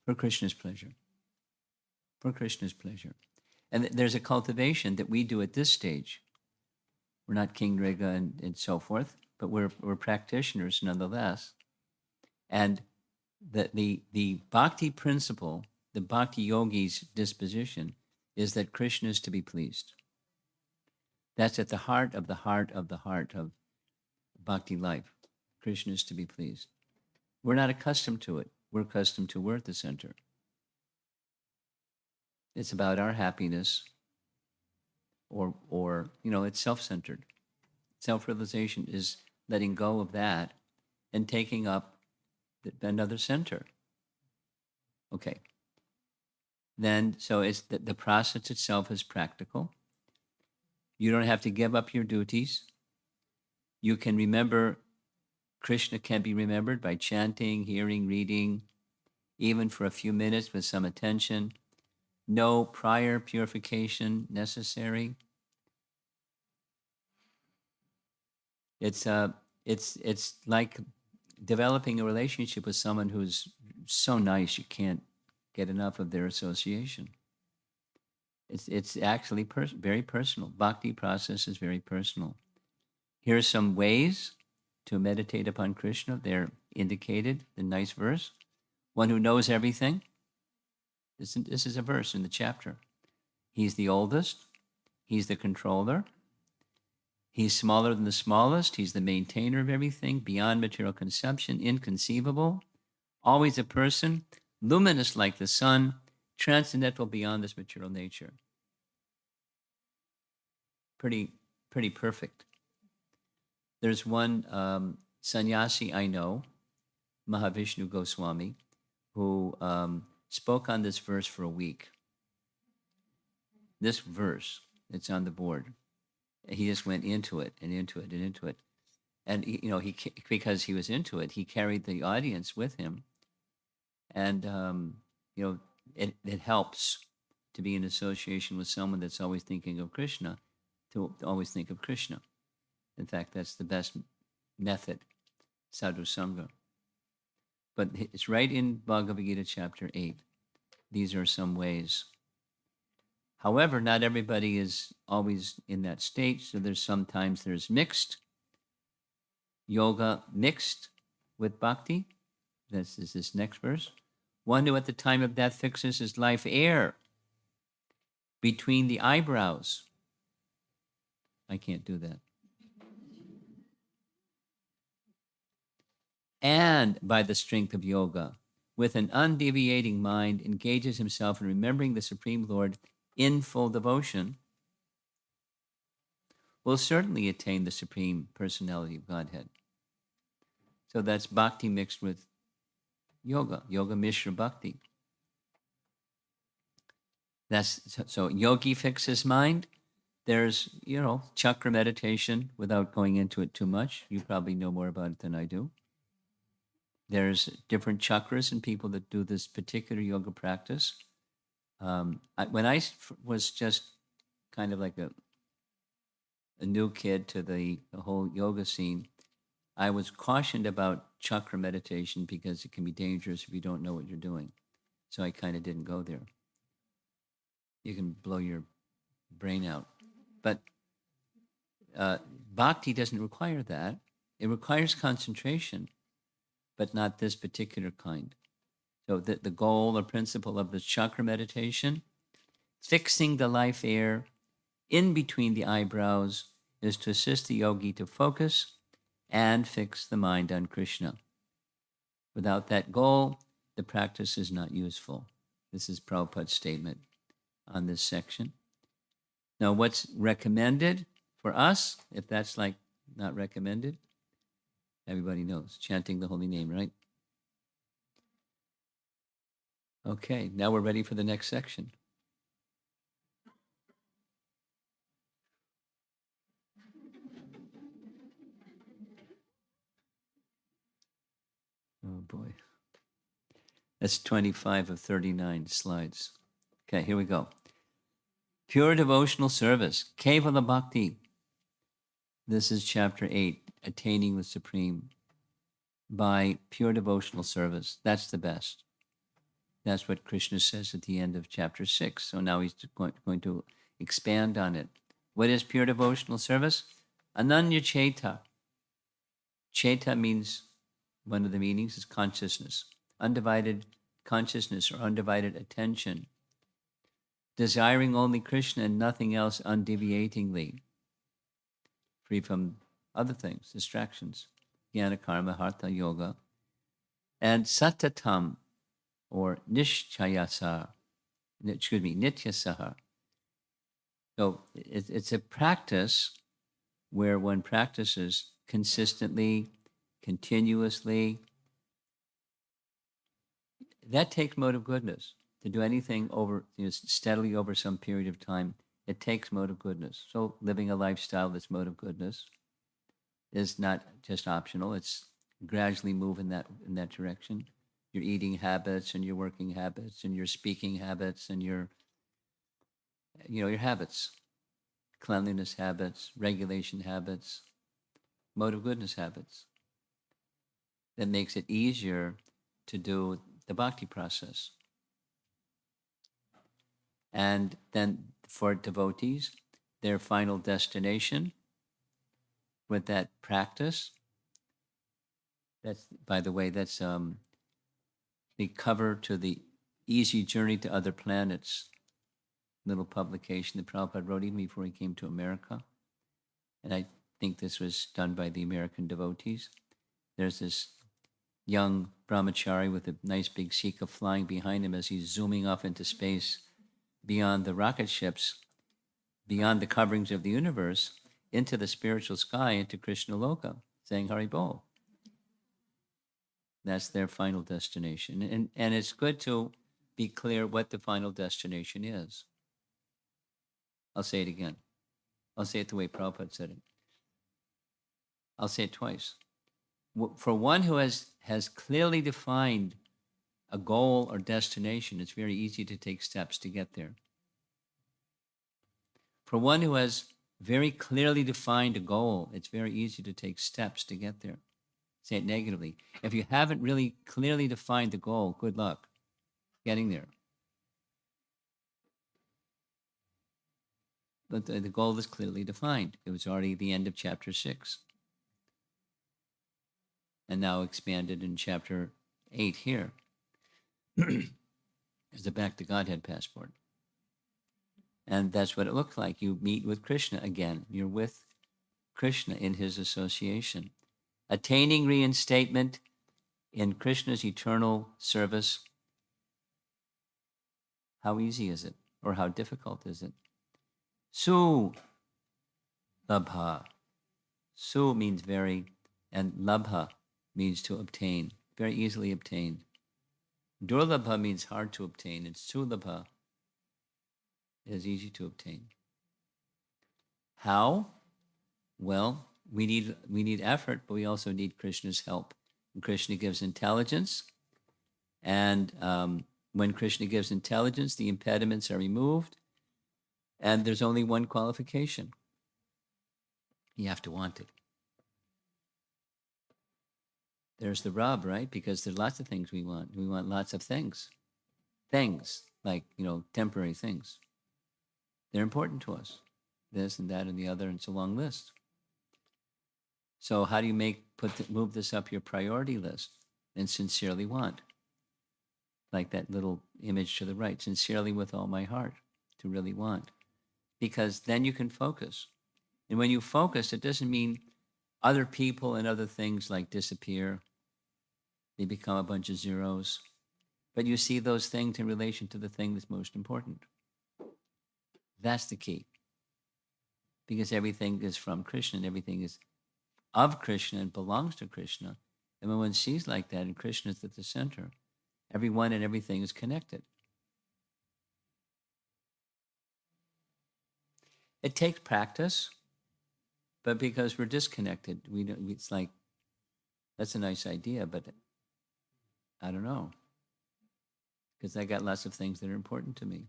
for Krishna's pleasure. For Krishna's pleasure. And there's a cultivation that we do at this stage. We're not King Nriga and so forth, but we're practitioners nonetheless. And the bhakti principle, the bhakti yogi's disposition, is that Krishna is to be pleased. That's at the heart of the heart of the heart of bhakti life. Krishna is to be pleased. We're not accustomed to it. We're accustomed to we're at the center. It's about our happiness, or it's self-centered. Self-realization is letting go of that and taking up another center. Okay. Then, so it's the process itself is practical. You don't have to give up your duties. You can remember, Krishna can be remembered by chanting, hearing, reading, even for a few minutes with some attention. No prior purification necessary. It's like developing a relationship with someone who's so nice you can't get enough of their association. It's actually very personal. Bhakti process is very personal. Here are some ways to meditate upon Krishna. They're indicated in nice verse. One who knows everything. This is a verse in the chapter. He's the oldest. He's the controller. He's smaller than the smallest. He's the maintainer of everything, beyond material conception, inconceivable, always a person, luminous like the sun, transcendental beyond this material nature. Pretty perfect. There's one sannyasi I know, Mahavishnu Goswami, who spoke on this verse for a week. This verse, it's on the board. He just went into it and into it and into it. And, because he was into it, he carried the audience with him. And, it helps to be in association with someone that's always thinking of Krishna, to always think of Krishna. In fact, that's the best method, sadhu sangha. But it's right in Bhagavad Gita chapter 8. These are some ways. However, not everybody is always in that state. So sometimes there's mixed yoga mixed with bhakti. This is this next verse. One who at the time of death fixes his life air between the eyebrows. I can't do that. And by the strength of yoga, with an undeviating mind, engages himself in remembering the Supreme Lord in full devotion, will certainly attain the Supreme Personality of Godhead. So that's bhakti mixed with yoga mishra bhakti. So yogi fixes mind. There's, chakra meditation without going into it too much. You probably know more about it than I do. There's different chakras in people that do this particular yoga practice. When I was just kind of like a new kid to the whole yoga scene, I was cautioned about chakra meditation because it can be dangerous if you don't know what you're doing. So I kind of didn't go there. You can blow your brain out. But bhakti doesn't require that. It requires concentration, but not this particular kind. So the goal or principle of the chakra meditation, fixing the life air in between the eyebrows, is to assist the yogi to focus and fix the mind on Krishna. Without that goal, the practice is not useful. This is Prabhupada's statement on this section. Now, what's recommended for us, if that's like not recommended, everybody knows, chanting the holy name, right? Okay, now we're ready for the next section. Oh boy. That's 25 of 39 slides. Okay, here we go. Pure devotional service, Kevala Bhakti. This is chapter 8, Attaining the Supreme by pure devotional service. That's the best. That's what Krishna says at the end of chapter 6. So now he's going to expand on it. What is pure devotional service? Ananya Cheta. Cheta means, one of the meanings is consciousness. Undivided consciousness or undivided attention. Desiring only Krishna and nothing else undeviatingly. Free from other things, distractions. Jnana Karma, Hatha Yoga. And Satatam, or Nityasahar. So it's a practice where one practices consistently, continuously. That takes mode of goodness. To do anything steadily over some period of time, it takes mode of goodness. So living a lifestyle that's mode of goodness is not just optional. It's gradually move in that direction. Your eating habits and your working habits and your speaking habits and your habits, cleanliness habits, regulation habits, mode of goodness habits. That makes it easier to do the bhakti process. And then for devotees, their final destination with that practice. That's, by the way, that's the cover to the Easy Journey to Other Planets little publication that Prabhupada wrote even before he came to America. And I think this was done by the American devotees. There's this young brahmachari with a nice big Sika flying behind him as he's zooming off into space beyond the rocket ships, beyond the coverings of the universe, into the spiritual sky, into Krishna Loka, saying Hari Bol. That's their final destination. And it's good to be clear what the final destination is. I'll say it again. I'll say it the way Prabhupada said it. I'll say it twice. For one who has clearly defined a goal or destination, it's very easy to take steps to get there. For one who has very clearly defined a goal, it's very easy to take steps to get there. Say it negatively. If you haven't really clearly defined the goal, good luck getting there. But the goal is clearly defined. It was already the end of chapter 6. And now expanded in chapter 8 here. As the Back to Godhead passport. And that's what it looked like. You meet with Krishna again. You're with Krishna in his association. Attaining reinstatement in Krishna's eternal service. How easy is it? Or how difficult is it? Su labha. Su means very, and labha means to obtain, very easily obtained. Durlabha means hard to obtain, and sulabha is easy to obtain. How? Well, we need effort, but we also need Krishna's help. And Krishna gives intelligence, and when Krishna gives intelligence, the impediments are removed, and there's only one qualification. You have to want it. There's the rub, right? Because there's lots of things we want. We want lots of things. Things, like, temporary things. They're important to us. This and that and the other, and it's a long list. So how do you move this up your priority list and sincerely want? Like that little image to the right, sincerely with all my heart, to really want. Because then you can focus. And when you focus, it doesn't mean other people and other things like disappear. They become a bunch of zeros. But you see those things in relation to the thing that's most important. That's the key. Because everything is from Krishna and everything is of Krishna and belongs to Krishna. And when one sees like that and Krishna is at the center, everyone and everything is connected. It takes practice, but because we're disconnected, it's like, that's a nice idea, but I don't know. Because I got lots of things that are important to me.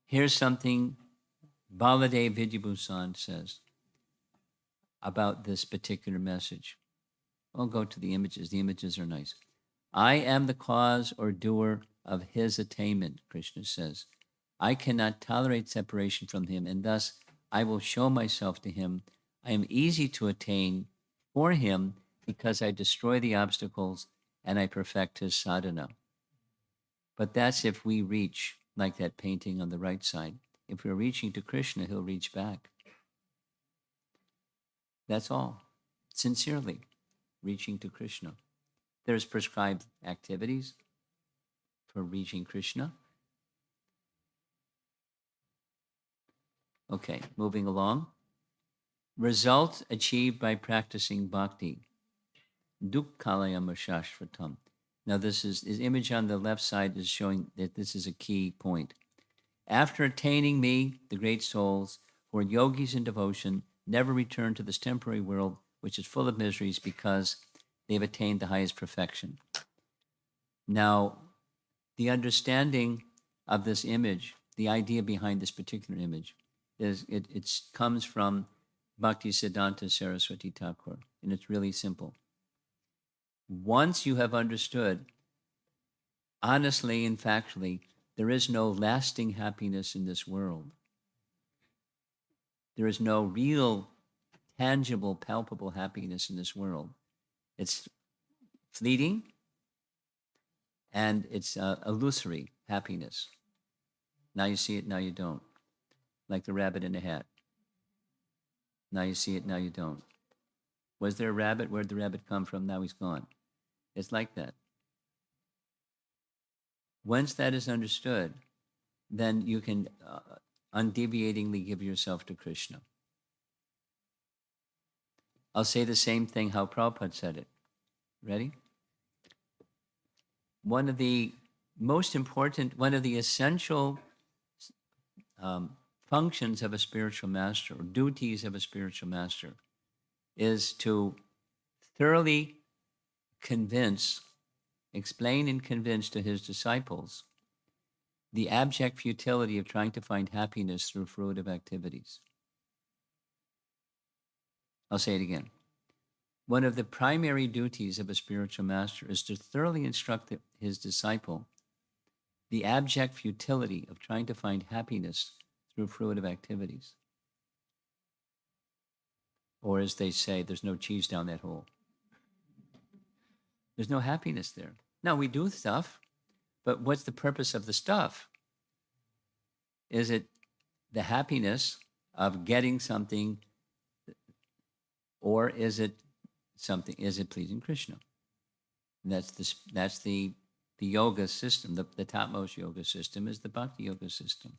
Here's something Baladev Vidyabhusan says about this particular message. I'll go to the images. The images are nice. I am the cause or doer of his attainment, Krishna says. I cannot tolerate separation from him, and thus I will show myself to him. I am easy to attain for him because I destroy the obstacles and I perfect his sadhana. But that's if we reach, like that painting on the right side. If we're reaching to Krishna, he'll reach back. That's all. Sincerely reaching to Krishna. There's prescribed activities for reaching Krishna. Okay, moving along. Results achieved by practicing bhakti. Dukkhalayam shashvatam. Now this image on the left side is showing that this is a key point. After attaining me, the great souls, who are yogis in devotion, never return to this temporary world, which is full of miseries, because they've attained the highest perfection. Now, the understanding of this image, the idea behind this particular image, is it comes from Bhakti Siddhanta Saraswati Thakur, and it's really simple. Once you have understood honestly and factually, there is no lasting happiness in this world. There is no real, tangible, palpable happiness in this world. It's fleeting, and it's illusory happiness. Now you see it, now you don't. Like the rabbit in the hat. Now you see it, now you don't. Was there a rabbit? Where'd the rabbit come from? Now he's gone. It's like that. Once that is understood, then you can undeviatingly give yourself to Krishna. I'll say the same thing how Prabhupada said it. Ready? One of the most important, one of the essential functions of a spiritual master, or duties of a spiritual master, is to thoroughly convince, explain and convince to his disciples the abject futility of trying to find happiness through fruitive activities. I'll say it again. One of the primary duties of a spiritual master is to thoroughly instruct his disciple the abject futility of trying to find happiness through fruitive activities. Or as they say, there's no cheese down that hole. There's no happiness there. Now, we do stuff, but what's the purpose of the stuff? Is it the happiness of getting something, or is it something, is it pleasing Krishna? And that's the yoga system. The topmost yoga system is the bhakti yoga system.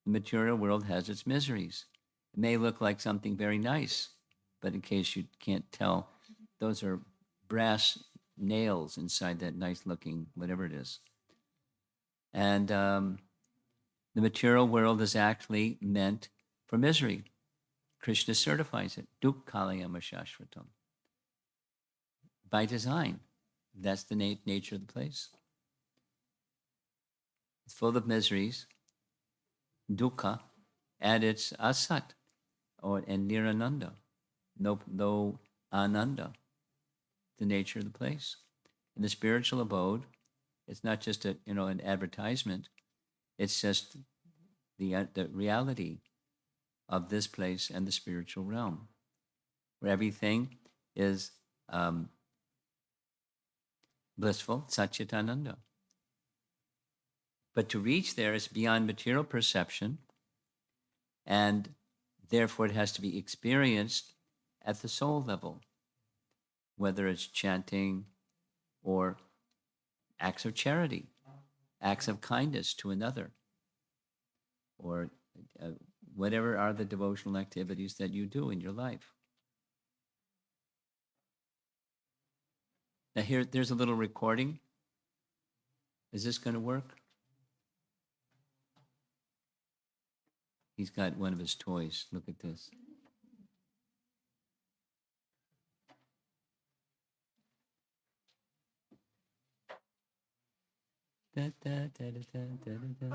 The material world has its miseries. It may look like something very nice, but in case you can't tell, those are brass nails inside that nice looking whatever it is. And the material world is actually meant for misery. Krishna certifies it. Dukkhalayama shashvatam. By design. That's the nature of the place. It's full of miseries, dukkha, and it's asat, and nirananda. No ananda, the nature of the place. In the spiritual abode, it's not just an advertisement. It's just the reality of this place and the spiritual realm, where everything is blissful, satchitananda. But to reach there is beyond material perception, and therefore it has to be experienced at the soul level, whether it's chanting or acts of charity, acts of kindness to another, or whatever are the devotional activities that you do in your life. Now there's a little recording. Is this going to work? He's got one of his toys. Look at this. Da, da, da, da, da, da, da.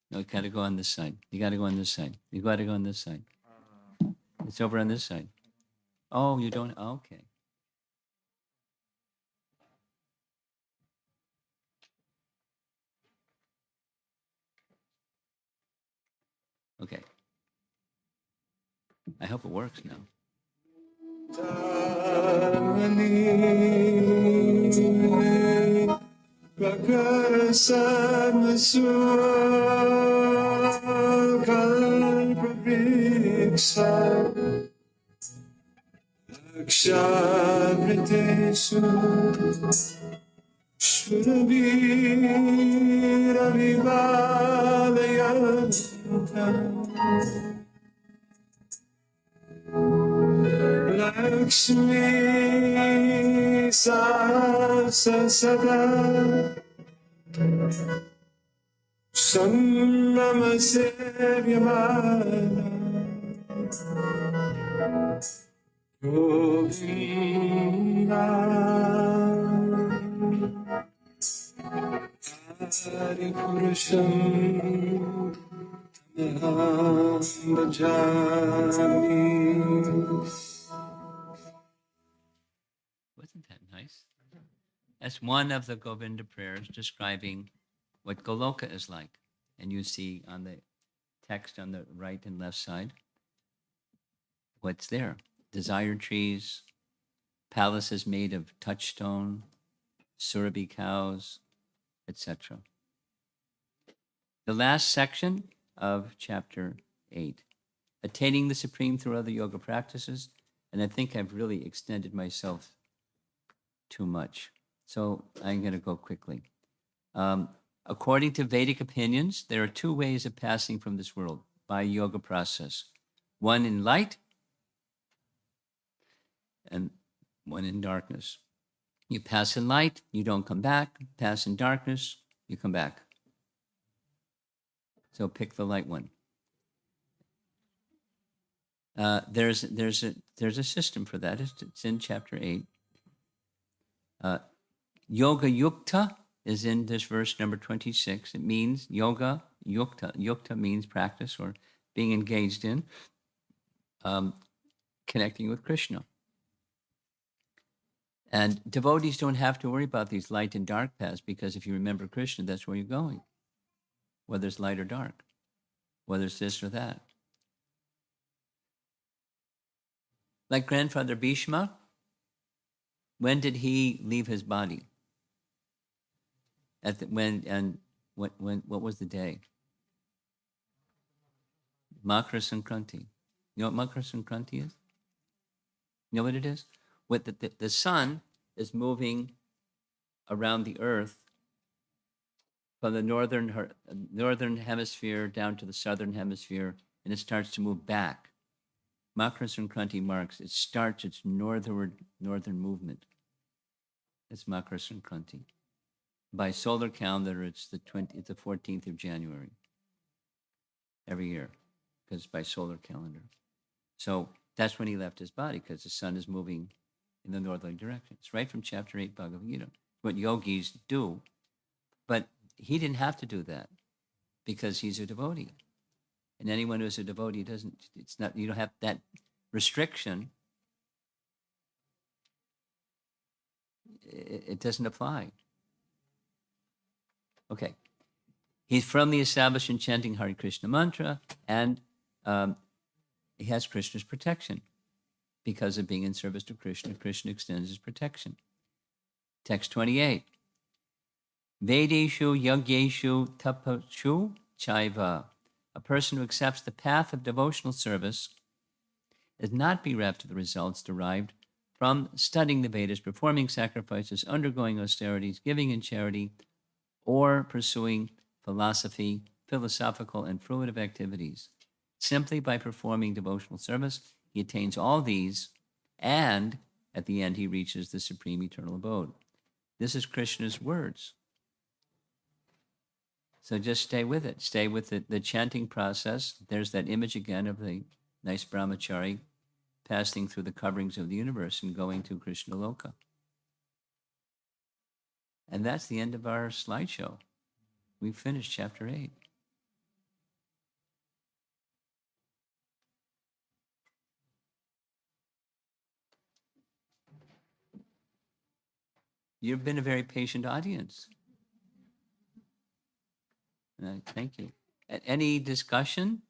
No, you got to go on this side. You got to go on this side. You got to go on this side. It's over on this side. Oh, you don't? Oh, okay. Okay. I hope it works now. Lakshmi Sahasrasada Sannamasevyamana Govinda Hari Purusham Tamaham Bhajami. Wasn't that nice? That's one of the Govinda prayers describing what Goloka is like. And you see on the text on the right and left side what's there. Desire trees, palaces made of touchstone, surabhi cows, etc. The last section of chapter 8, attaining the supreme through other yoga practices. And I think I've really extended myself too much. So I'm going to go quickly. According to Vedic opinions, there are two ways of passing from this world by yoga process. One in light and one in darkness. You pass in light, you don't come back. Pass in darkness, you come back. So pick the light one. There's a system for that. It's in chapter 8. Yoga yukta is in this verse number 26. It means yoga yukta. Yukta means practice or being engaged in connecting with Krishna. And devotees don't have to worry about these light and dark paths because if you remember Krishna, that's where you're going, whether it's light or dark, whether it's this or that. Like Grandfather Bhishma, when did he leave his body? What was the day? Makara Sankranti. You know what Makara Sankranti is? You know what it is? What the sun is moving around the earth from the northern hemisphere down to the southern hemisphere, and it starts to move back. Makara Sankranti marks, it starts its northern movement. It's Makara Sankranti. By solar calendar, it's the 14th of January every year, because it's by solar calendar. So that's when he left his body, because the sun is moving in the northerly direction. It's right from chapter 8 Bhagavad Gita, what yogis do. But he didn't have to do that because he's a devotee. And anyone who's a devotee you don't have that restriction. It doesn't apply. Okay. He's from the established and chanting Hare Krishna mantra, and he has Krishna's protection. Because of being in service to Krishna, Krishna extends his protection. Text 28. Vedeshu yagyeshu tapashu chaiva. A person who accepts the path of devotional service is not bereft of the results derived from studying the Vedas, performing sacrifices, undergoing austerities, giving in charity, or pursuing philosophical and fruitive activities. Simply by performing devotional service, he attains all these, and at the end, he reaches the supreme eternal abode. This is Krishna's words. So just stay with it. Stay with the chanting process. There's that image again of the nice brahmachari passing through the coverings of the universe and going to Krishna Loka. And that's the end of our slideshow. We've finished chapter 8. You've been a very patient audience. Thank you. Any discussion?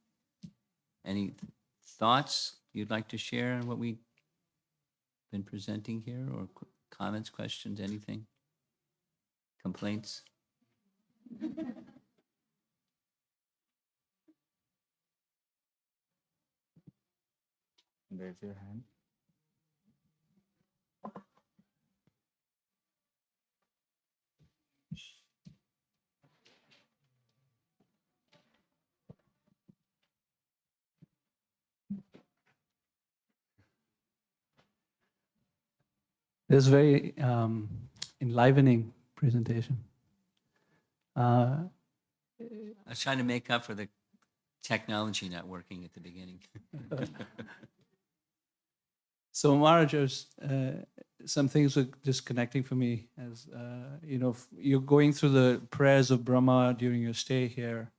Any thoughts you'd like to share on what we've been presenting here, or comments, questions, anything? Complaints? Raise your hand. This is very enlivening presentation. I was trying to make up for the technology not working at the beginning. So Maharaj, some things were just connecting for me as, you're going through the prayers of Brahma during your stay here.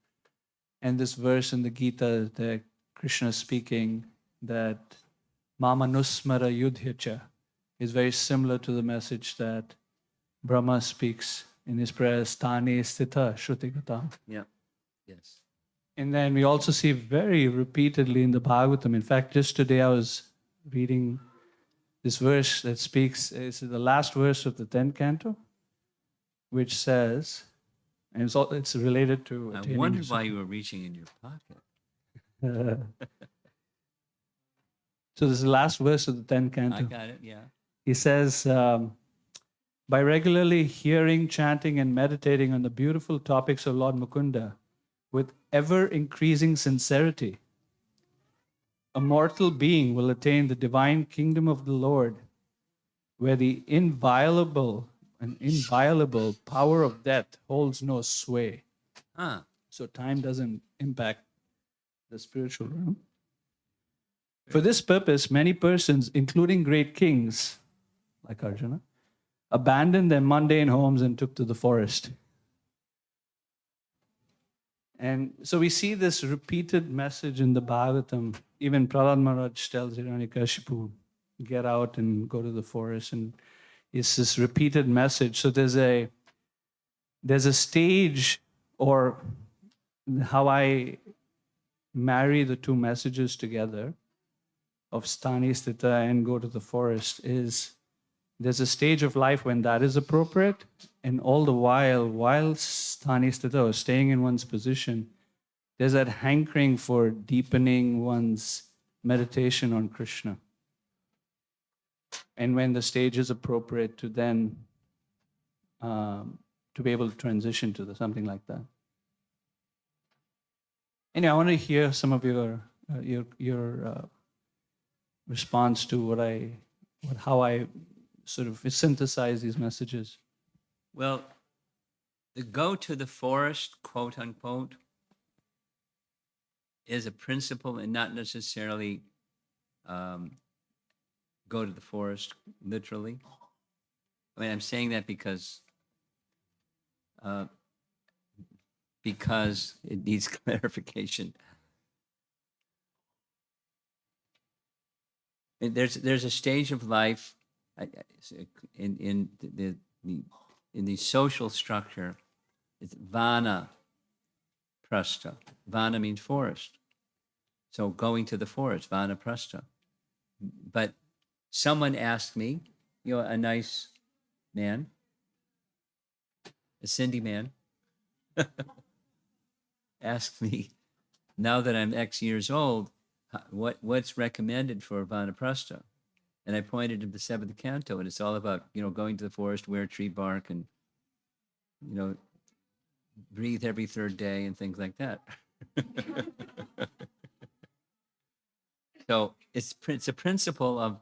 And this verse in the Gita that Krishna is speaking, that Mama Nusmara Yudhyacha, is very similar to the message that Brahma speaks in his prayers, Stani Sthita Shrutigata. Yeah. Yes. And then we also see very repeatedly in the Bhagavatam. In fact, just today I was reading this verse that speaks, it's the last verse of the 10th canto, which says, and it's related to I attaining wondered to why you were reaching in your pocket. So this is the last verse of the 10th canto. I got it, yeah. He says, by regularly hearing, chanting, and meditating on the beautiful topics of Lord Mukunda with ever increasing sincerity, a mortal being will attain the divine kingdom of the Lord, where the inviolable power of death holds no sway. Ah, So time doesn't impact the spiritual realm. For this purpose, many persons, including great kings like Arjuna, abandoned their mundane homes and took to the forest. And so we see this repeated message in the Bhagavatam. Even Prahlad Maharaj tells Hiranyakashipu, get out and go to the forest. And it's this repeated message. So there's a stage, or how I marry the two messages together of Sthani Sthita and go to the forest is there's a stage of life when that is appropriate, and all the while Sthani Sthita, or staying in one's position, there's that hankering for deepening one's meditation on Krishna. And when the stage is appropriate to then to be able to transition to something like that. Anyway, I want to hear some of your response to how I sort of synthesize these messages. well, the go to the forest, quote unquote, is a principle and not necessarily go to the forest literally. I mean, I'm saying that because it needs clarification. And there's a stage of life in the social structure. It's vana prastha. Vana means forest. So going to the forest, vana prastha. But someone asked me, a nice man, a Sindhi man, asked me, now that I'm X years old, what's recommended for vanaprastha? And I pointed to the 7th canto, and it's all about, going to the forest, wear tree bark, and, breathe every 3rd day and things like that. So it's a principle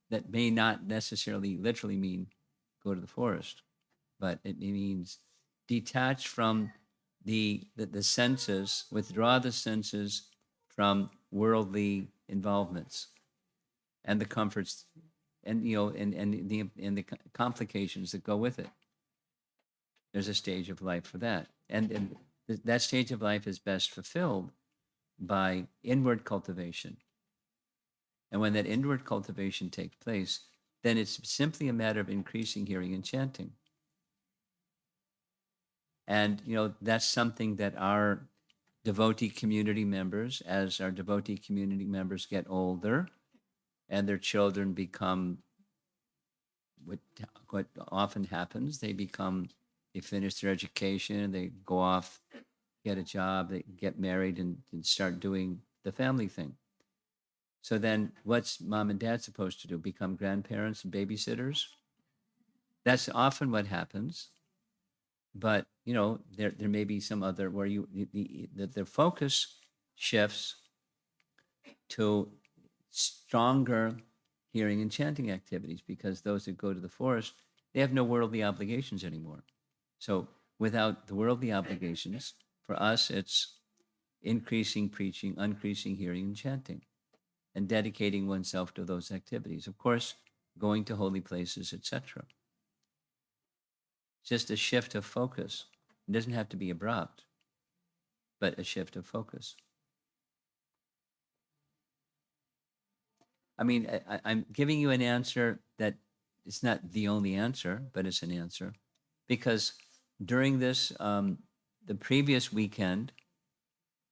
that may not necessarily literally mean go to the forest, but it means detach from the senses, withdraw the senses from worldly involvements and the comforts and the complications that go with it. There's a stage of life for that, and that stage of life is best fulfilled by inward cultivation. And when that inward cultivation takes place, then it's simply a matter of increasing hearing and chanting. And, that's something that our devotee community members, as our devotee community members get older and their children become, what often happens, they finish their education, they go off, get a job, they get married and start doing the family thing. So then what's mom and dad supposed to do? Become grandparents and babysitters? That's often what happens. But, there may be some other where the focus shifts to stronger hearing and chanting activities, because those that go to the forest, they have no worldly obligations anymore. So without the worldly obligations, for us, it's increasing preaching, increasing hearing and chanting, and dedicating oneself to those activities. Of course, going to holy places, etc. Just a shift of focus. It doesn't have to be abrupt, but a shift of focus. I mean, I'm giving you an answer that it's not the only answer, but it's an answer. Because during this, the previous weekend,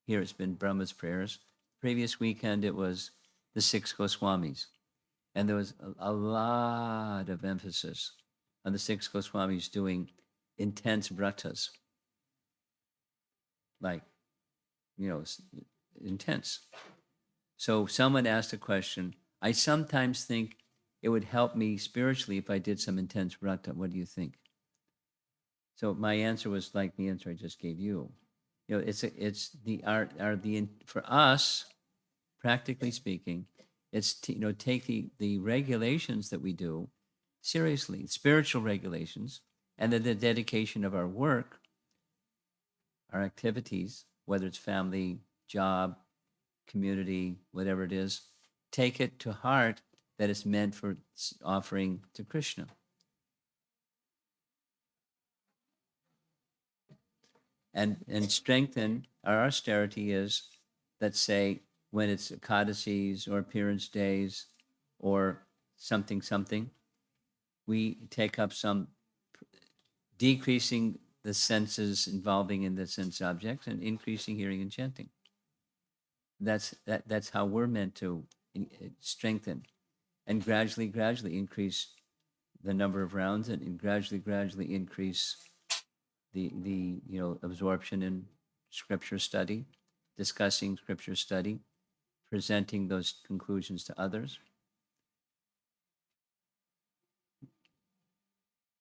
here it's been Brahma's prayers. Previous weekend, it was the 6 Goswamis. And there was a lot of emphasis on the 6 Goswamis doing intense vratas. Like, intense. So someone asked a question. I sometimes think it would help me spiritually if I did some intense vrata. What do you think? So my answer was like the answer I just gave you. It's the art, for us, practically speaking, it's to, take the regulations that we do seriously, spiritual regulations, and the dedication of our work, our activities, whether it's family, job, community, whatever it is, take it to heart that it's meant for offering to Krishna. And strengthen our austerity is, let's say, when it's Ekadasis or appearance days or something, we take up some decreasing the senses involving in the sense objects and increasing hearing and chanting. That's how we're meant to strengthen and gradually increase the number of rounds and gradually increase the absorption in scripture study, discussing scripture study, presenting those conclusions to others,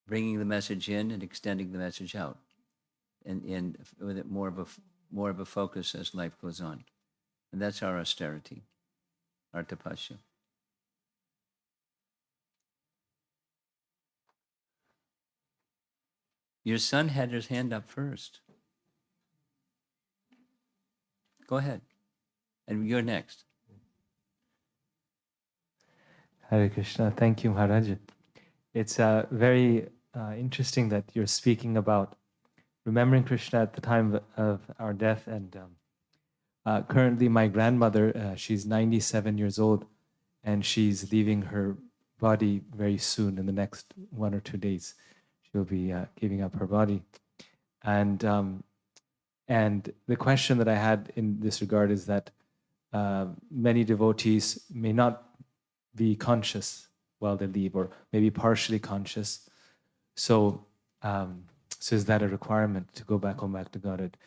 bringing the message in and extending the message out, and with it more of a focus as life goes on. And that's our austerity, our tapasya. Your son had his hand up first. Go ahead. And you're next. Hare Krishna. Thank you, Maharaj. It's very interesting that you're speaking about remembering Krishna at the time of our death. And currently my grandmother, she's 97 years old, and she's leaving her body very soon. In the next 1 or 2 days, she'll be giving up her body. And the question that I had in this regard is that many devotees may not be conscious while they leave, or maybe partially conscious. So is that a requirement to go back to Godhead?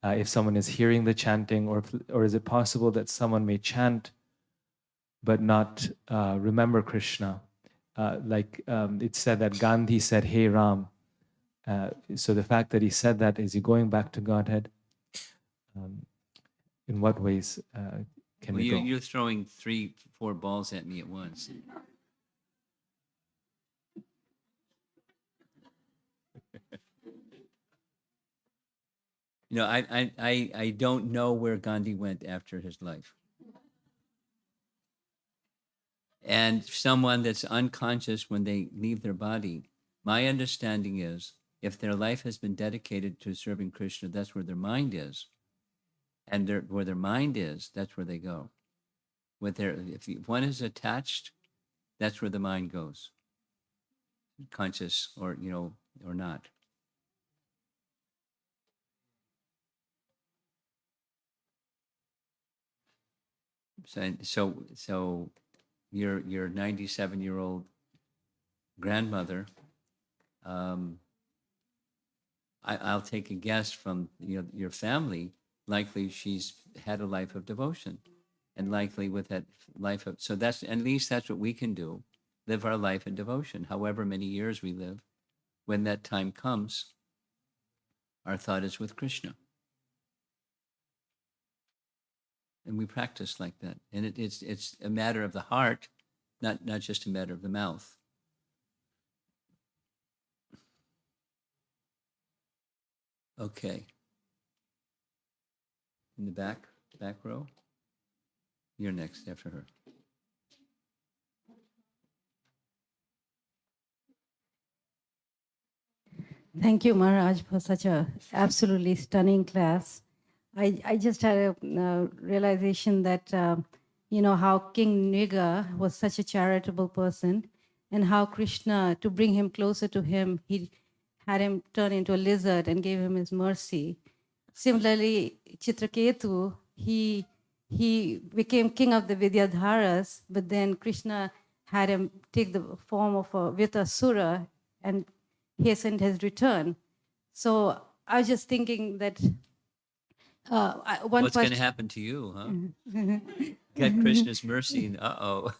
If someone is hearing the chanting, or is it possible that someone may chant but not remember Krishna? It's said that Gandhi said, "Hey Ram." So the fact that he said that, is he going back to Godhead? In what ways can we go? You're throwing 3-4 balls at me at once. I don't know where Gandhi went after his life. And someone that's unconscious when they leave their body, my understanding is, if their life has been dedicated to serving Krishna, that's where their mind is. And where their mind is, that's where they go. If one is attached, that's where the mind goes, conscious or not. So your 97-year-old grandmother, I'll take a guess from your family. Likely she's had a life of devotion, and likely with that life of, so that's, at least that's what we can do, live our life in devotion. However many years we live, when that time comes, our thought is with Krishna. And we practice like that. And it's a matter of the heart, not just a matter of the mouth. Okay. In the back row. You're next after her. Thank you, Maharaj, for such a absolutely stunning class. I just had a realization that, how King Niga was such a charitable person, and how Krishna, to bring him closer to him, he had him turn into a lizard and gave him his mercy. Similarly, Chitraketu, he became king of the Vidyadharas, but then Krishna had him take the form of a Vitasura and hastened his return. So I was just thinking that one What's going to question. happen to you, huh? Get Krishna's mercy, and uh-oh.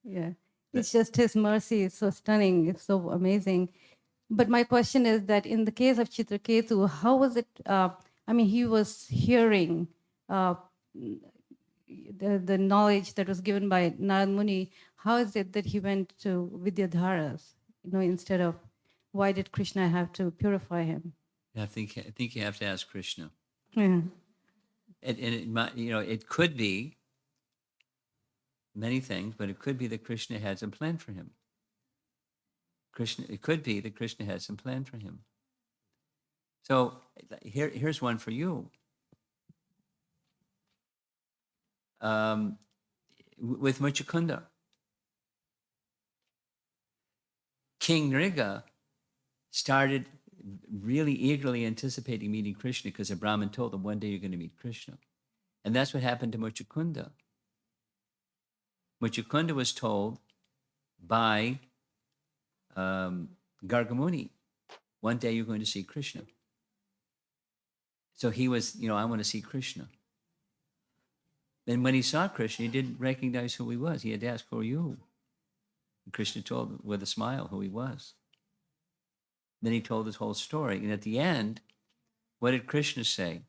Yeah, it's just his mercy is so stunning, it's so amazing. But my question is that in the case of Chitraketu, how was it? I mean, he was hearing the knowledge that was given by Narad Muni. How is it that he went to Vidyadharas? Instead of, why did Krishna have to purify him? I think you have to ask Krishna. Yeah. And it might, it could be many things, but it could be that Krishna had some plan for him. It could be that Krishna had some plan for him. So here's one for you. With Muchukunda, King Nriga started really eagerly anticipating meeting Krishna because a Brahmin told him one day you're going to meet Krishna. And that's what happened to Muchukunda. Muchukunda was told by Gargamuni, one day you're going to see Krishna. So he was, I want to see Krishna. Then when he saw Krishna, he didn't recognize who he was. He had to ask, who are you? And Krishna told him with a smile who he was. Then he told his whole story. And at the end, what did Krishna say?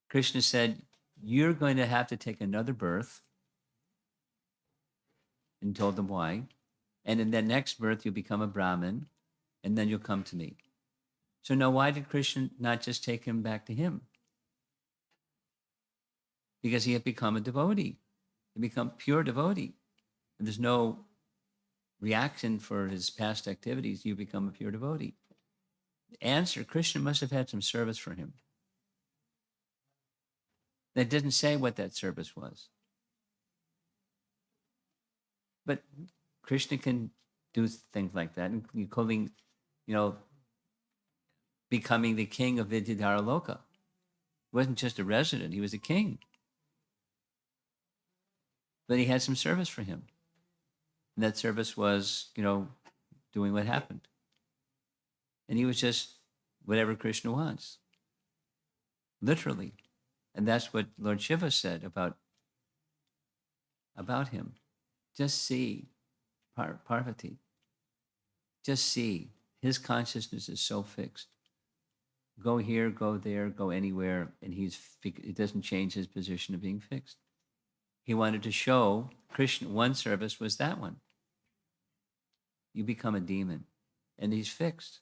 Krishna said, you're going to have to take another birth. And told them why. And in that next birth, you'll become a Brahmin, and then you'll come to me. So now why did Krishna not just take him back to him? Because he had become a devotee. He become pure devotee. And there's no reaction for his past activities. You become a pure devotee. The answer, Krishna must have had some service for him. That didn't say what that service was. But Krishna can do things like that, including, becoming the king of Vidyadhara Loka. He wasn't just a resident, he was a king. But he had some service for him. And that service was, doing what happened. And he was just whatever Krishna wants. Literally. And that's what Lord Shiva said about him. Just see Parvati. Just see. His consciousness is so fixed. Go here, go there, go anywhere, and it doesn't change his position of being fixed. He wanted to show Krishna, one service was that one. You become a demon, and he's fixed.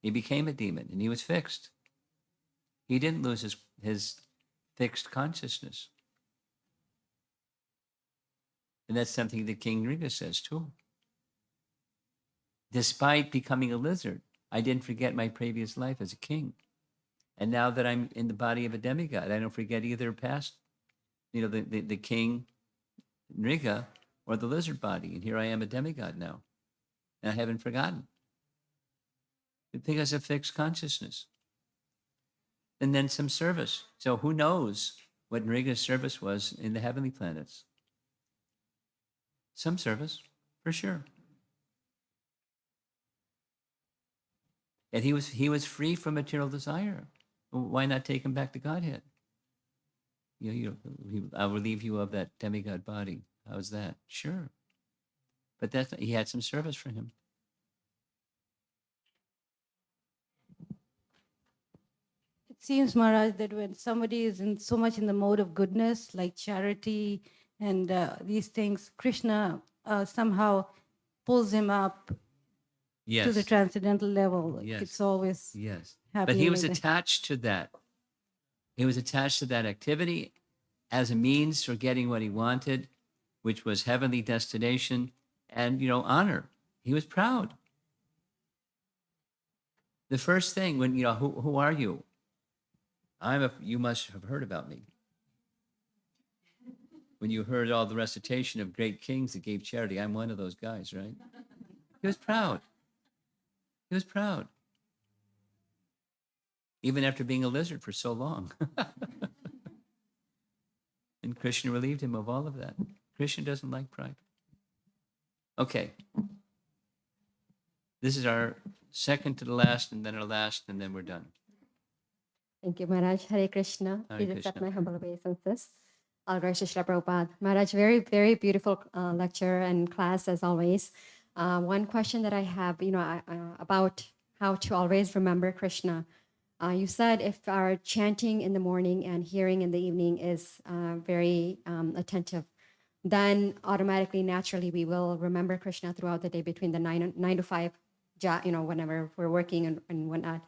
He became a demon, and he was fixed. He didn't lose his fixed consciousness. And that's something that King Nriga says too. Despite becoming a lizard, I didn't forget my previous life as a king. And now that I'm in the body of a demigod, I don't forget either past, the king Nriga or the lizard body. And here I am a demigod now. And I haven't forgotten. Because of fixed consciousness. And then some service. So who knows what Nriga's service was in the heavenly planets? Some service, for sure. And he was free from material desire. Why not take him back to Godhead? I'll relieve you of that demigod body. How's that? Sure. But he had some service for him. It seems, Maharaj, that when somebody is so much in the mode of goodness, like charity and these things, Krishna somehow pulls him up to the transcendental level. Yes. It's always happening. But he was like that. attached to that. He was attached to that activity as a means for getting what he wanted, which was heavenly destination and, honor. He was proud. The first thing when, who are you? You must have heard about me. when you heard all the recitation of great kings that gave charity. I'm one of those guys, right? He was proud. He was proud. Even after being a lizard for so long. And Krishna relieved him of all of that. Krishna doesn't like pride. Okay. This is our second to the last, and then our last, and then we're done. Thank you, Maharaj. Hare Krishna. Hare Please accept Krishna. my humble obeisances. All glories to Srila Prabhupada. Maharaj, very, very beautiful lecture and class as always. One question that I have, about how to always remember Krishna. You said if our chanting in the morning and hearing in the evening is very attentive, then automatically, naturally, we will remember Krishna throughout the day between the 9 to 5, whenever we're working and whatnot.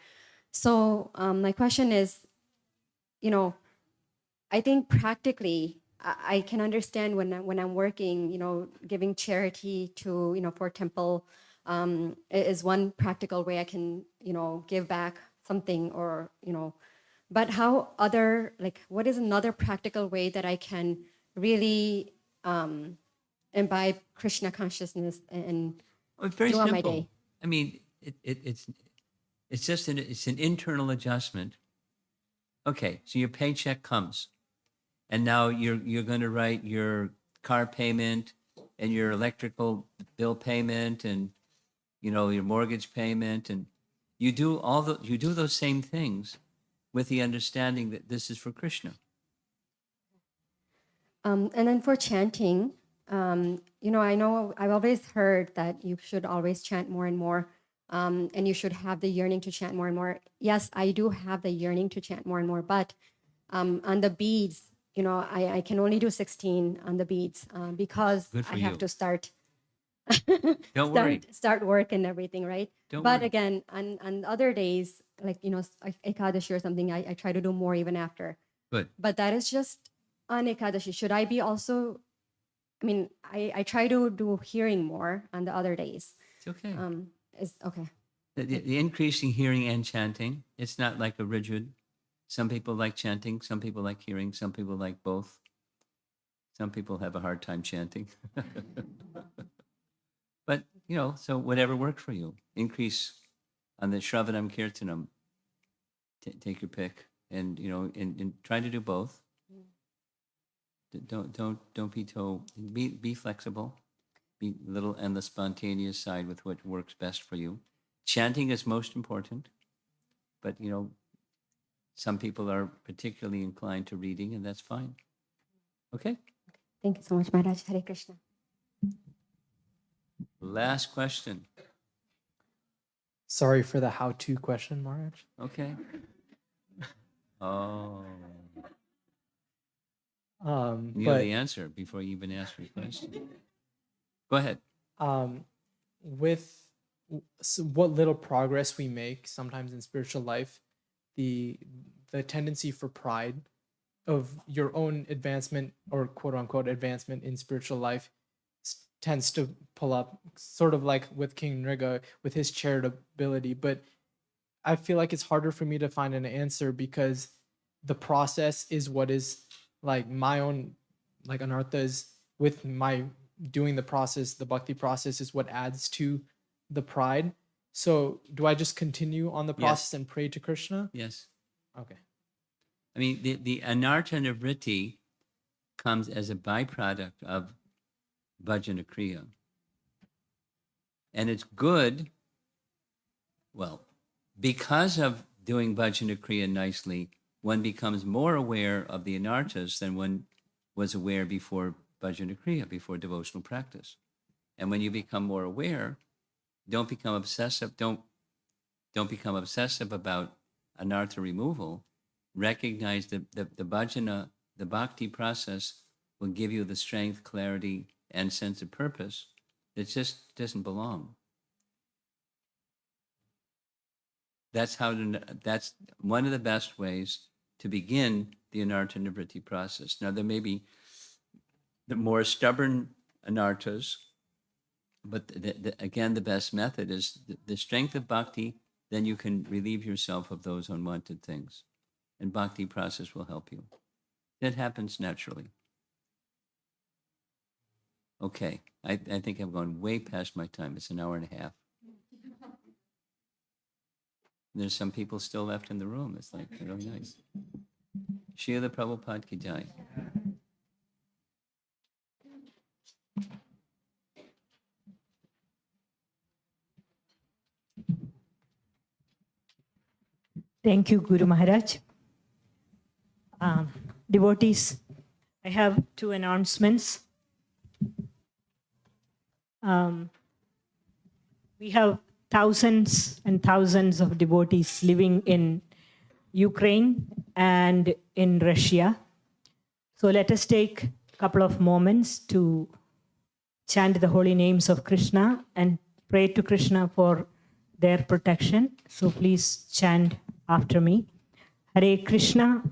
So my question is, I think practically, I can understand when I'm working, giving charity to, for temple is one practical way I can, give back something or, but what is another practical way that I can really imbibe Krishna consciousness and It's very throughout simple. my day? I mean, it's just an internal adjustment. Okay, so your paycheck comes, and now you're going to write your car payment and your electrical bill payment and your mortgage payment, and you do those same things with the understanding that this is for Krishna. And then for chanting, I know I've always heard that you should always chant more and more, and you should have the yearning to chant more and more. Yes, I do have the yearning to chant more and more, but on the beads, I can only do 16 on the beads because Good for I have you. to start Don't worry. start work and everything, right? Don't But worry. again, on other days, like Ekadashi or something, I try to do more even after. Good. But that is just on Ekadashi. Should I be also? I mean, I try to do hearing more on the other days. It's okay. Is okay. The increasing hearing and chanting, it's not like a rigid. Some people like chanting, some people like hearing, some people like both. Some people have a hard time chanting. But, so whatever works for you. Increase on the Shravanam Kirtanam. Take your pick. And, and try to do both. Don't be flexible. Be a little on the spontaneous side with what works best for you. Chanting is most important, but some people are particularly inclined to reading, and that's fine. Okay. Thank you so much, Maharaj. Hare Krishna. Last question. Sorry for the how-to question, Maharaj. Okay. Oh, you know But the answer before you even ask your question. Go ahead. with what little progress we make sometimes in spiritual life, the tendency for pride of your own advancement or quote unquote advancement in spiritual life tends to pull up, sort of like with King Nriga with his charitability. But I feel like it's harder for me to find an answer because the process is what is like my own like anarthas with my doing the process, the bhakti process is what adds to the pride. So do I just continue on the process and pray to Krishna? Yes. Okay. I mean, the anartha nivritti comes as a byproduct of bhajana kriya. And it's good, well, because of doing bhajana kriya nicely, one becomes more aware of the anarthas than one was aware before bhajana kriya, before devotional practice. And when you become more aware, don't become obsessive. Don't become obsessive about anartha removal. Recognize the bhajana, the bhakti process will give you the strength, clarity, and sense of purpose that just doesn't belong. That's one of the best ways to begin the anartha nivritti process. Now, there may be the more stubborn anarthas, but again, the best method is the strength of bhakti, then you can relieve yourself of those unwanted things. And bhakti process will help you. That happens naturally. Okay, I think I'm going way past my time. It's an hour and a half. There's some people still left in the room. It's like really nice. Srila Prabhupada ki jai. Thank you, Guru Maharaj. Devotees, I have two announcements. We have thousands and thousands of devotees living in Ukraine and in Russia. So let us take a couple of moments to chant the holy names of Krishna and pray to Krishna for their protection. So please chant after me. Hare Krishna,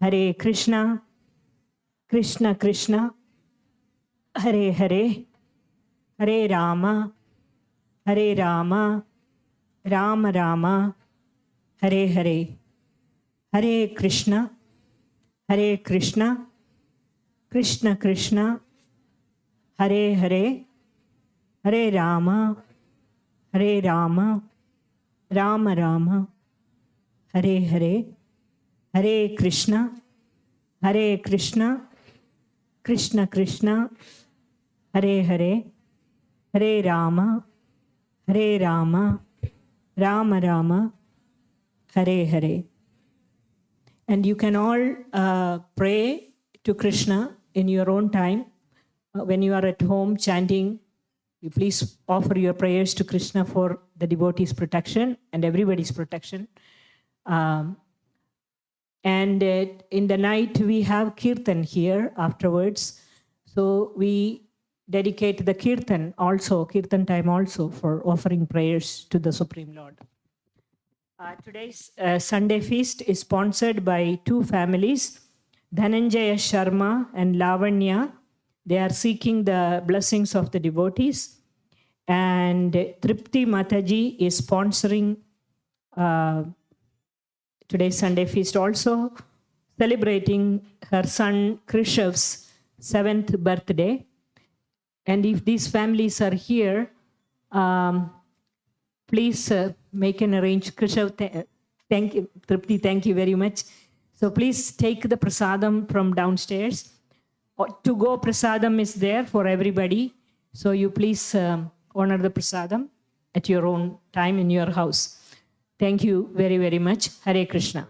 Hare Krishna, Krishna Krishna, Hare Hare, Hare Rama, Hare Rama, Rama Rama, Hare Hare, Hare Krishna, Hare Krishna, Krishna Krishna, Hare Hare, Hare Rama, Hare Rama, Rama Rama, Hare Hare, Hare Krishna, Hare Krishna, Krishna Krishna, Hare Hare, Hare Rama, Hare Rama, Rama Rama, Hare Hare. And you can all pray to Krishna in your own time. When you are at home chanting, you please offer your prayers to Krishna for the devotees' protection and everybody's protection. And in the night, we have kirtan here afterwards. So we dedicate the kirtan time also for offering prayers to the Supreme Lord. Today's Sunday feast is sponsored by two families, Dhananjaya Sharma and Lavanya. They are seeking the blessings of the devotees. And Tripti Mataji is sponsoring today's Sunday feast, also celebrating her son Krishav's 7th birthday. And if these families are here, please make an arrangement. Krishav, thank you. Tripti, thank you very much. So please take the prasadam from downstairs. To go prasadam is there for everybody. So you please honor the prasadam at your own time in your house. Thank you very, very much. Hare Krishna.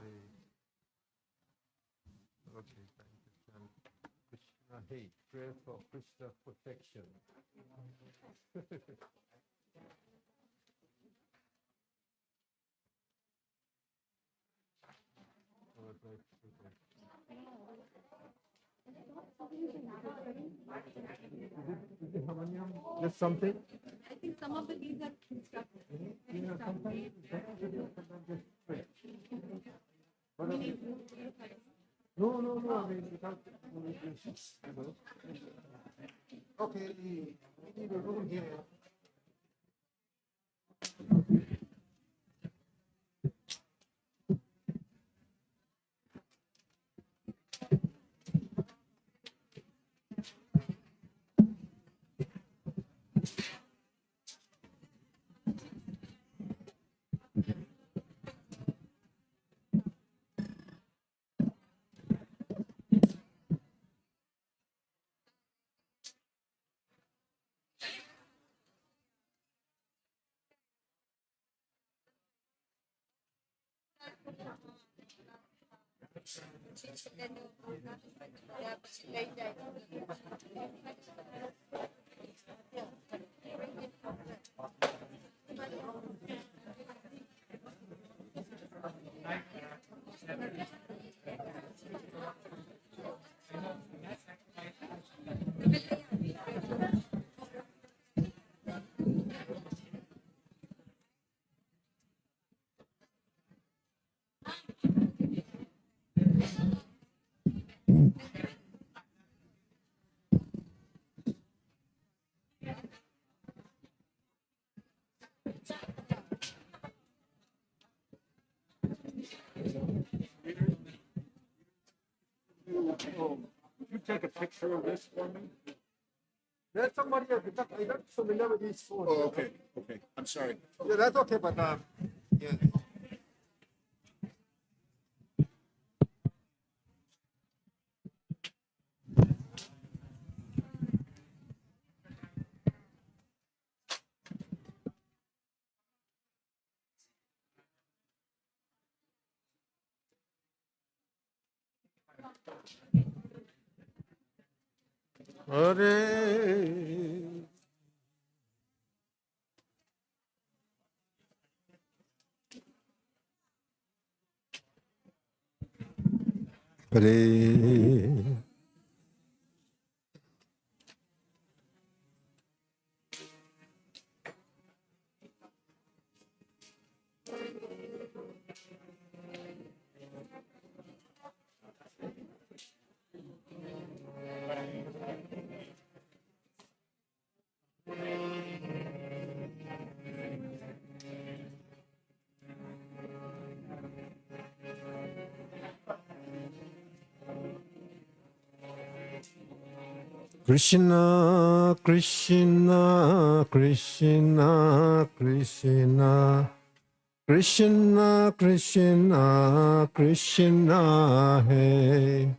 Hey, prayer for Krishna protection. Just something. I think some of the deeds are instructed. No. I mean, without. Okay, we need a room here. You take a picture of this for me? There's somebody else, because I'm not familiar with these phones. Oh, okay. Okay. I'm sorry. Yeah, that's okay, but yeah. Hare Hare Krishna, Krishna, Krishna, Krishna, Krishna, Krishna, Krishna, Hey.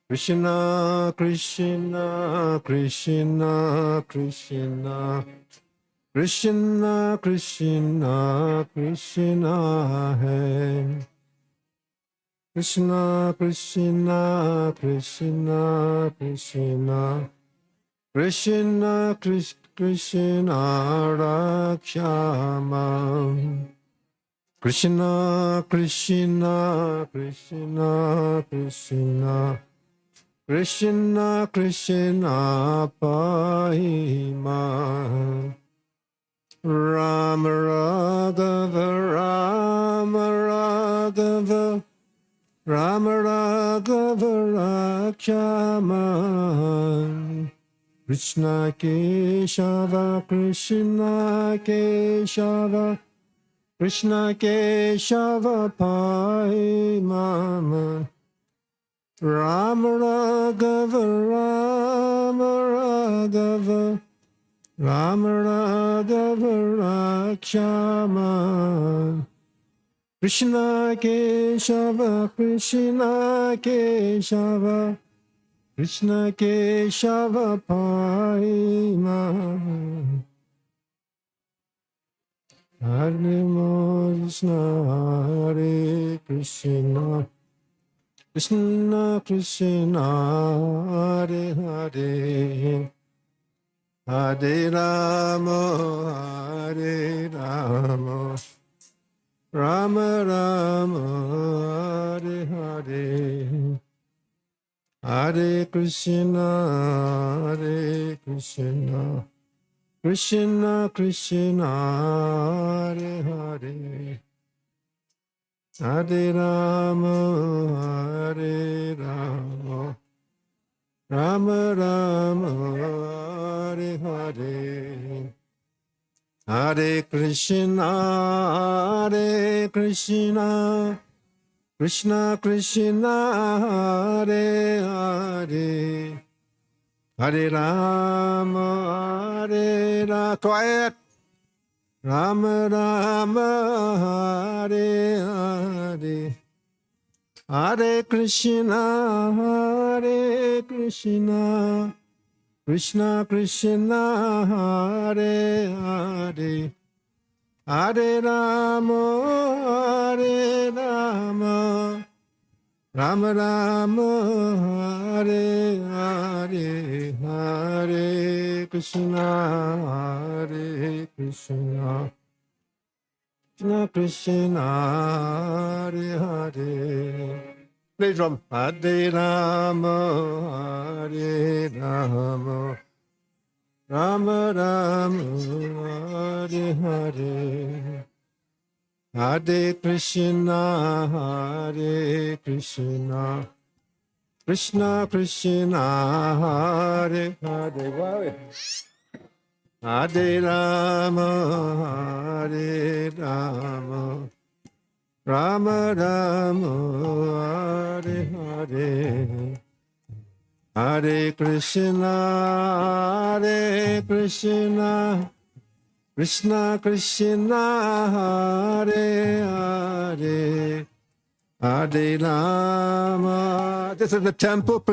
Krishna, Krishna, Krishna, Krishna, Krishna, Krishna, Krishna, Hey. Krishna, Krishna, Krishna, Krishna, Krishna, Krishna, Rakshama. Krishna, Krishna, Krishna, Krishna, Krishna, Krishna, Pahima. Rama, Raghava, Rama, Raghava, Rama, Raghava, Rakshama. Krishna, Keshava, Krishna, Keshava, Krishna, Keshava, Pai Mama. Rama, Raghava, Rama, Raghava, Rama, Raghava, Rakshama. Krishna, Keshava, Krishna, Keshava, Krishna, Keshava, Pai Mama. Hare Krishna, Hare Krishna, Krishna Krishna, Hare Hare, Hare Rama, Hare Rama, Rama Rama, Hare Hare, Hare Krishna, Hare Krishna, Krishna Krishna, Hare Hare, Hare Rama, Hare Rama, Rama Rama, Hare Hare, Hare Krishna, Hare Krishna, Krishna Krishna, Hare Hare, Hare Rama, Hare Rama, quiet. Rama Rama, Hare Hare, Hare Krishna, Hare Krishna, Krishna Krishna, Hare Hare, Hare Rama, Hare Rama, Rama Rama, Hare Hare, Hare Krishna, Hare Krishna, Krishna Krishna, Hare Hare. Play drum. Hare Rama, Hare Rama, Rama Rama, Hare Hare, Hare Krishna, Hare Krishna, Krishna Krishna, Hare Hare. Wow. Hare Rama, Hare Rama, Rama Rama, Hare Hare, Hare Krishna, Hare Krishna, Krishna Krishna, Hare Hare, Hare Rama. This is the temple.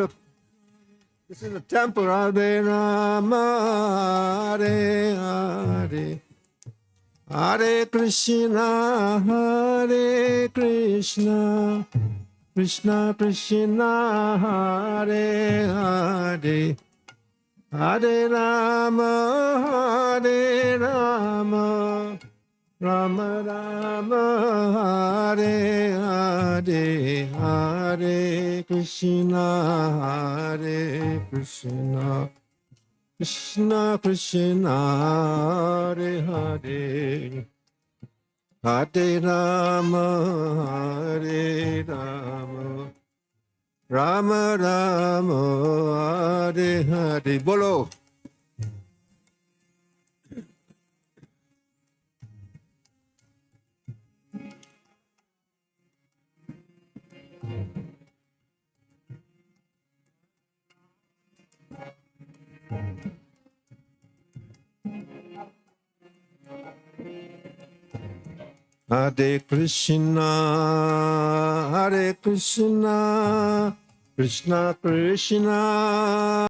This is the temple. Hare Rama, Hare Hare, Hare Krishna, Hare Krishna, Krishna Krishna, Hare Hare, Hare Rama, Hare Rama, Rama Rama, Hare Hare, Hare Krishna, Hare Krishna, Krishna Krishna, Hare Hare, Hare Rama, Hare Rama, Rama Rama, Hare Hare. Bolo. Hare Krishna, Hare Krishna, Krishna Krishna,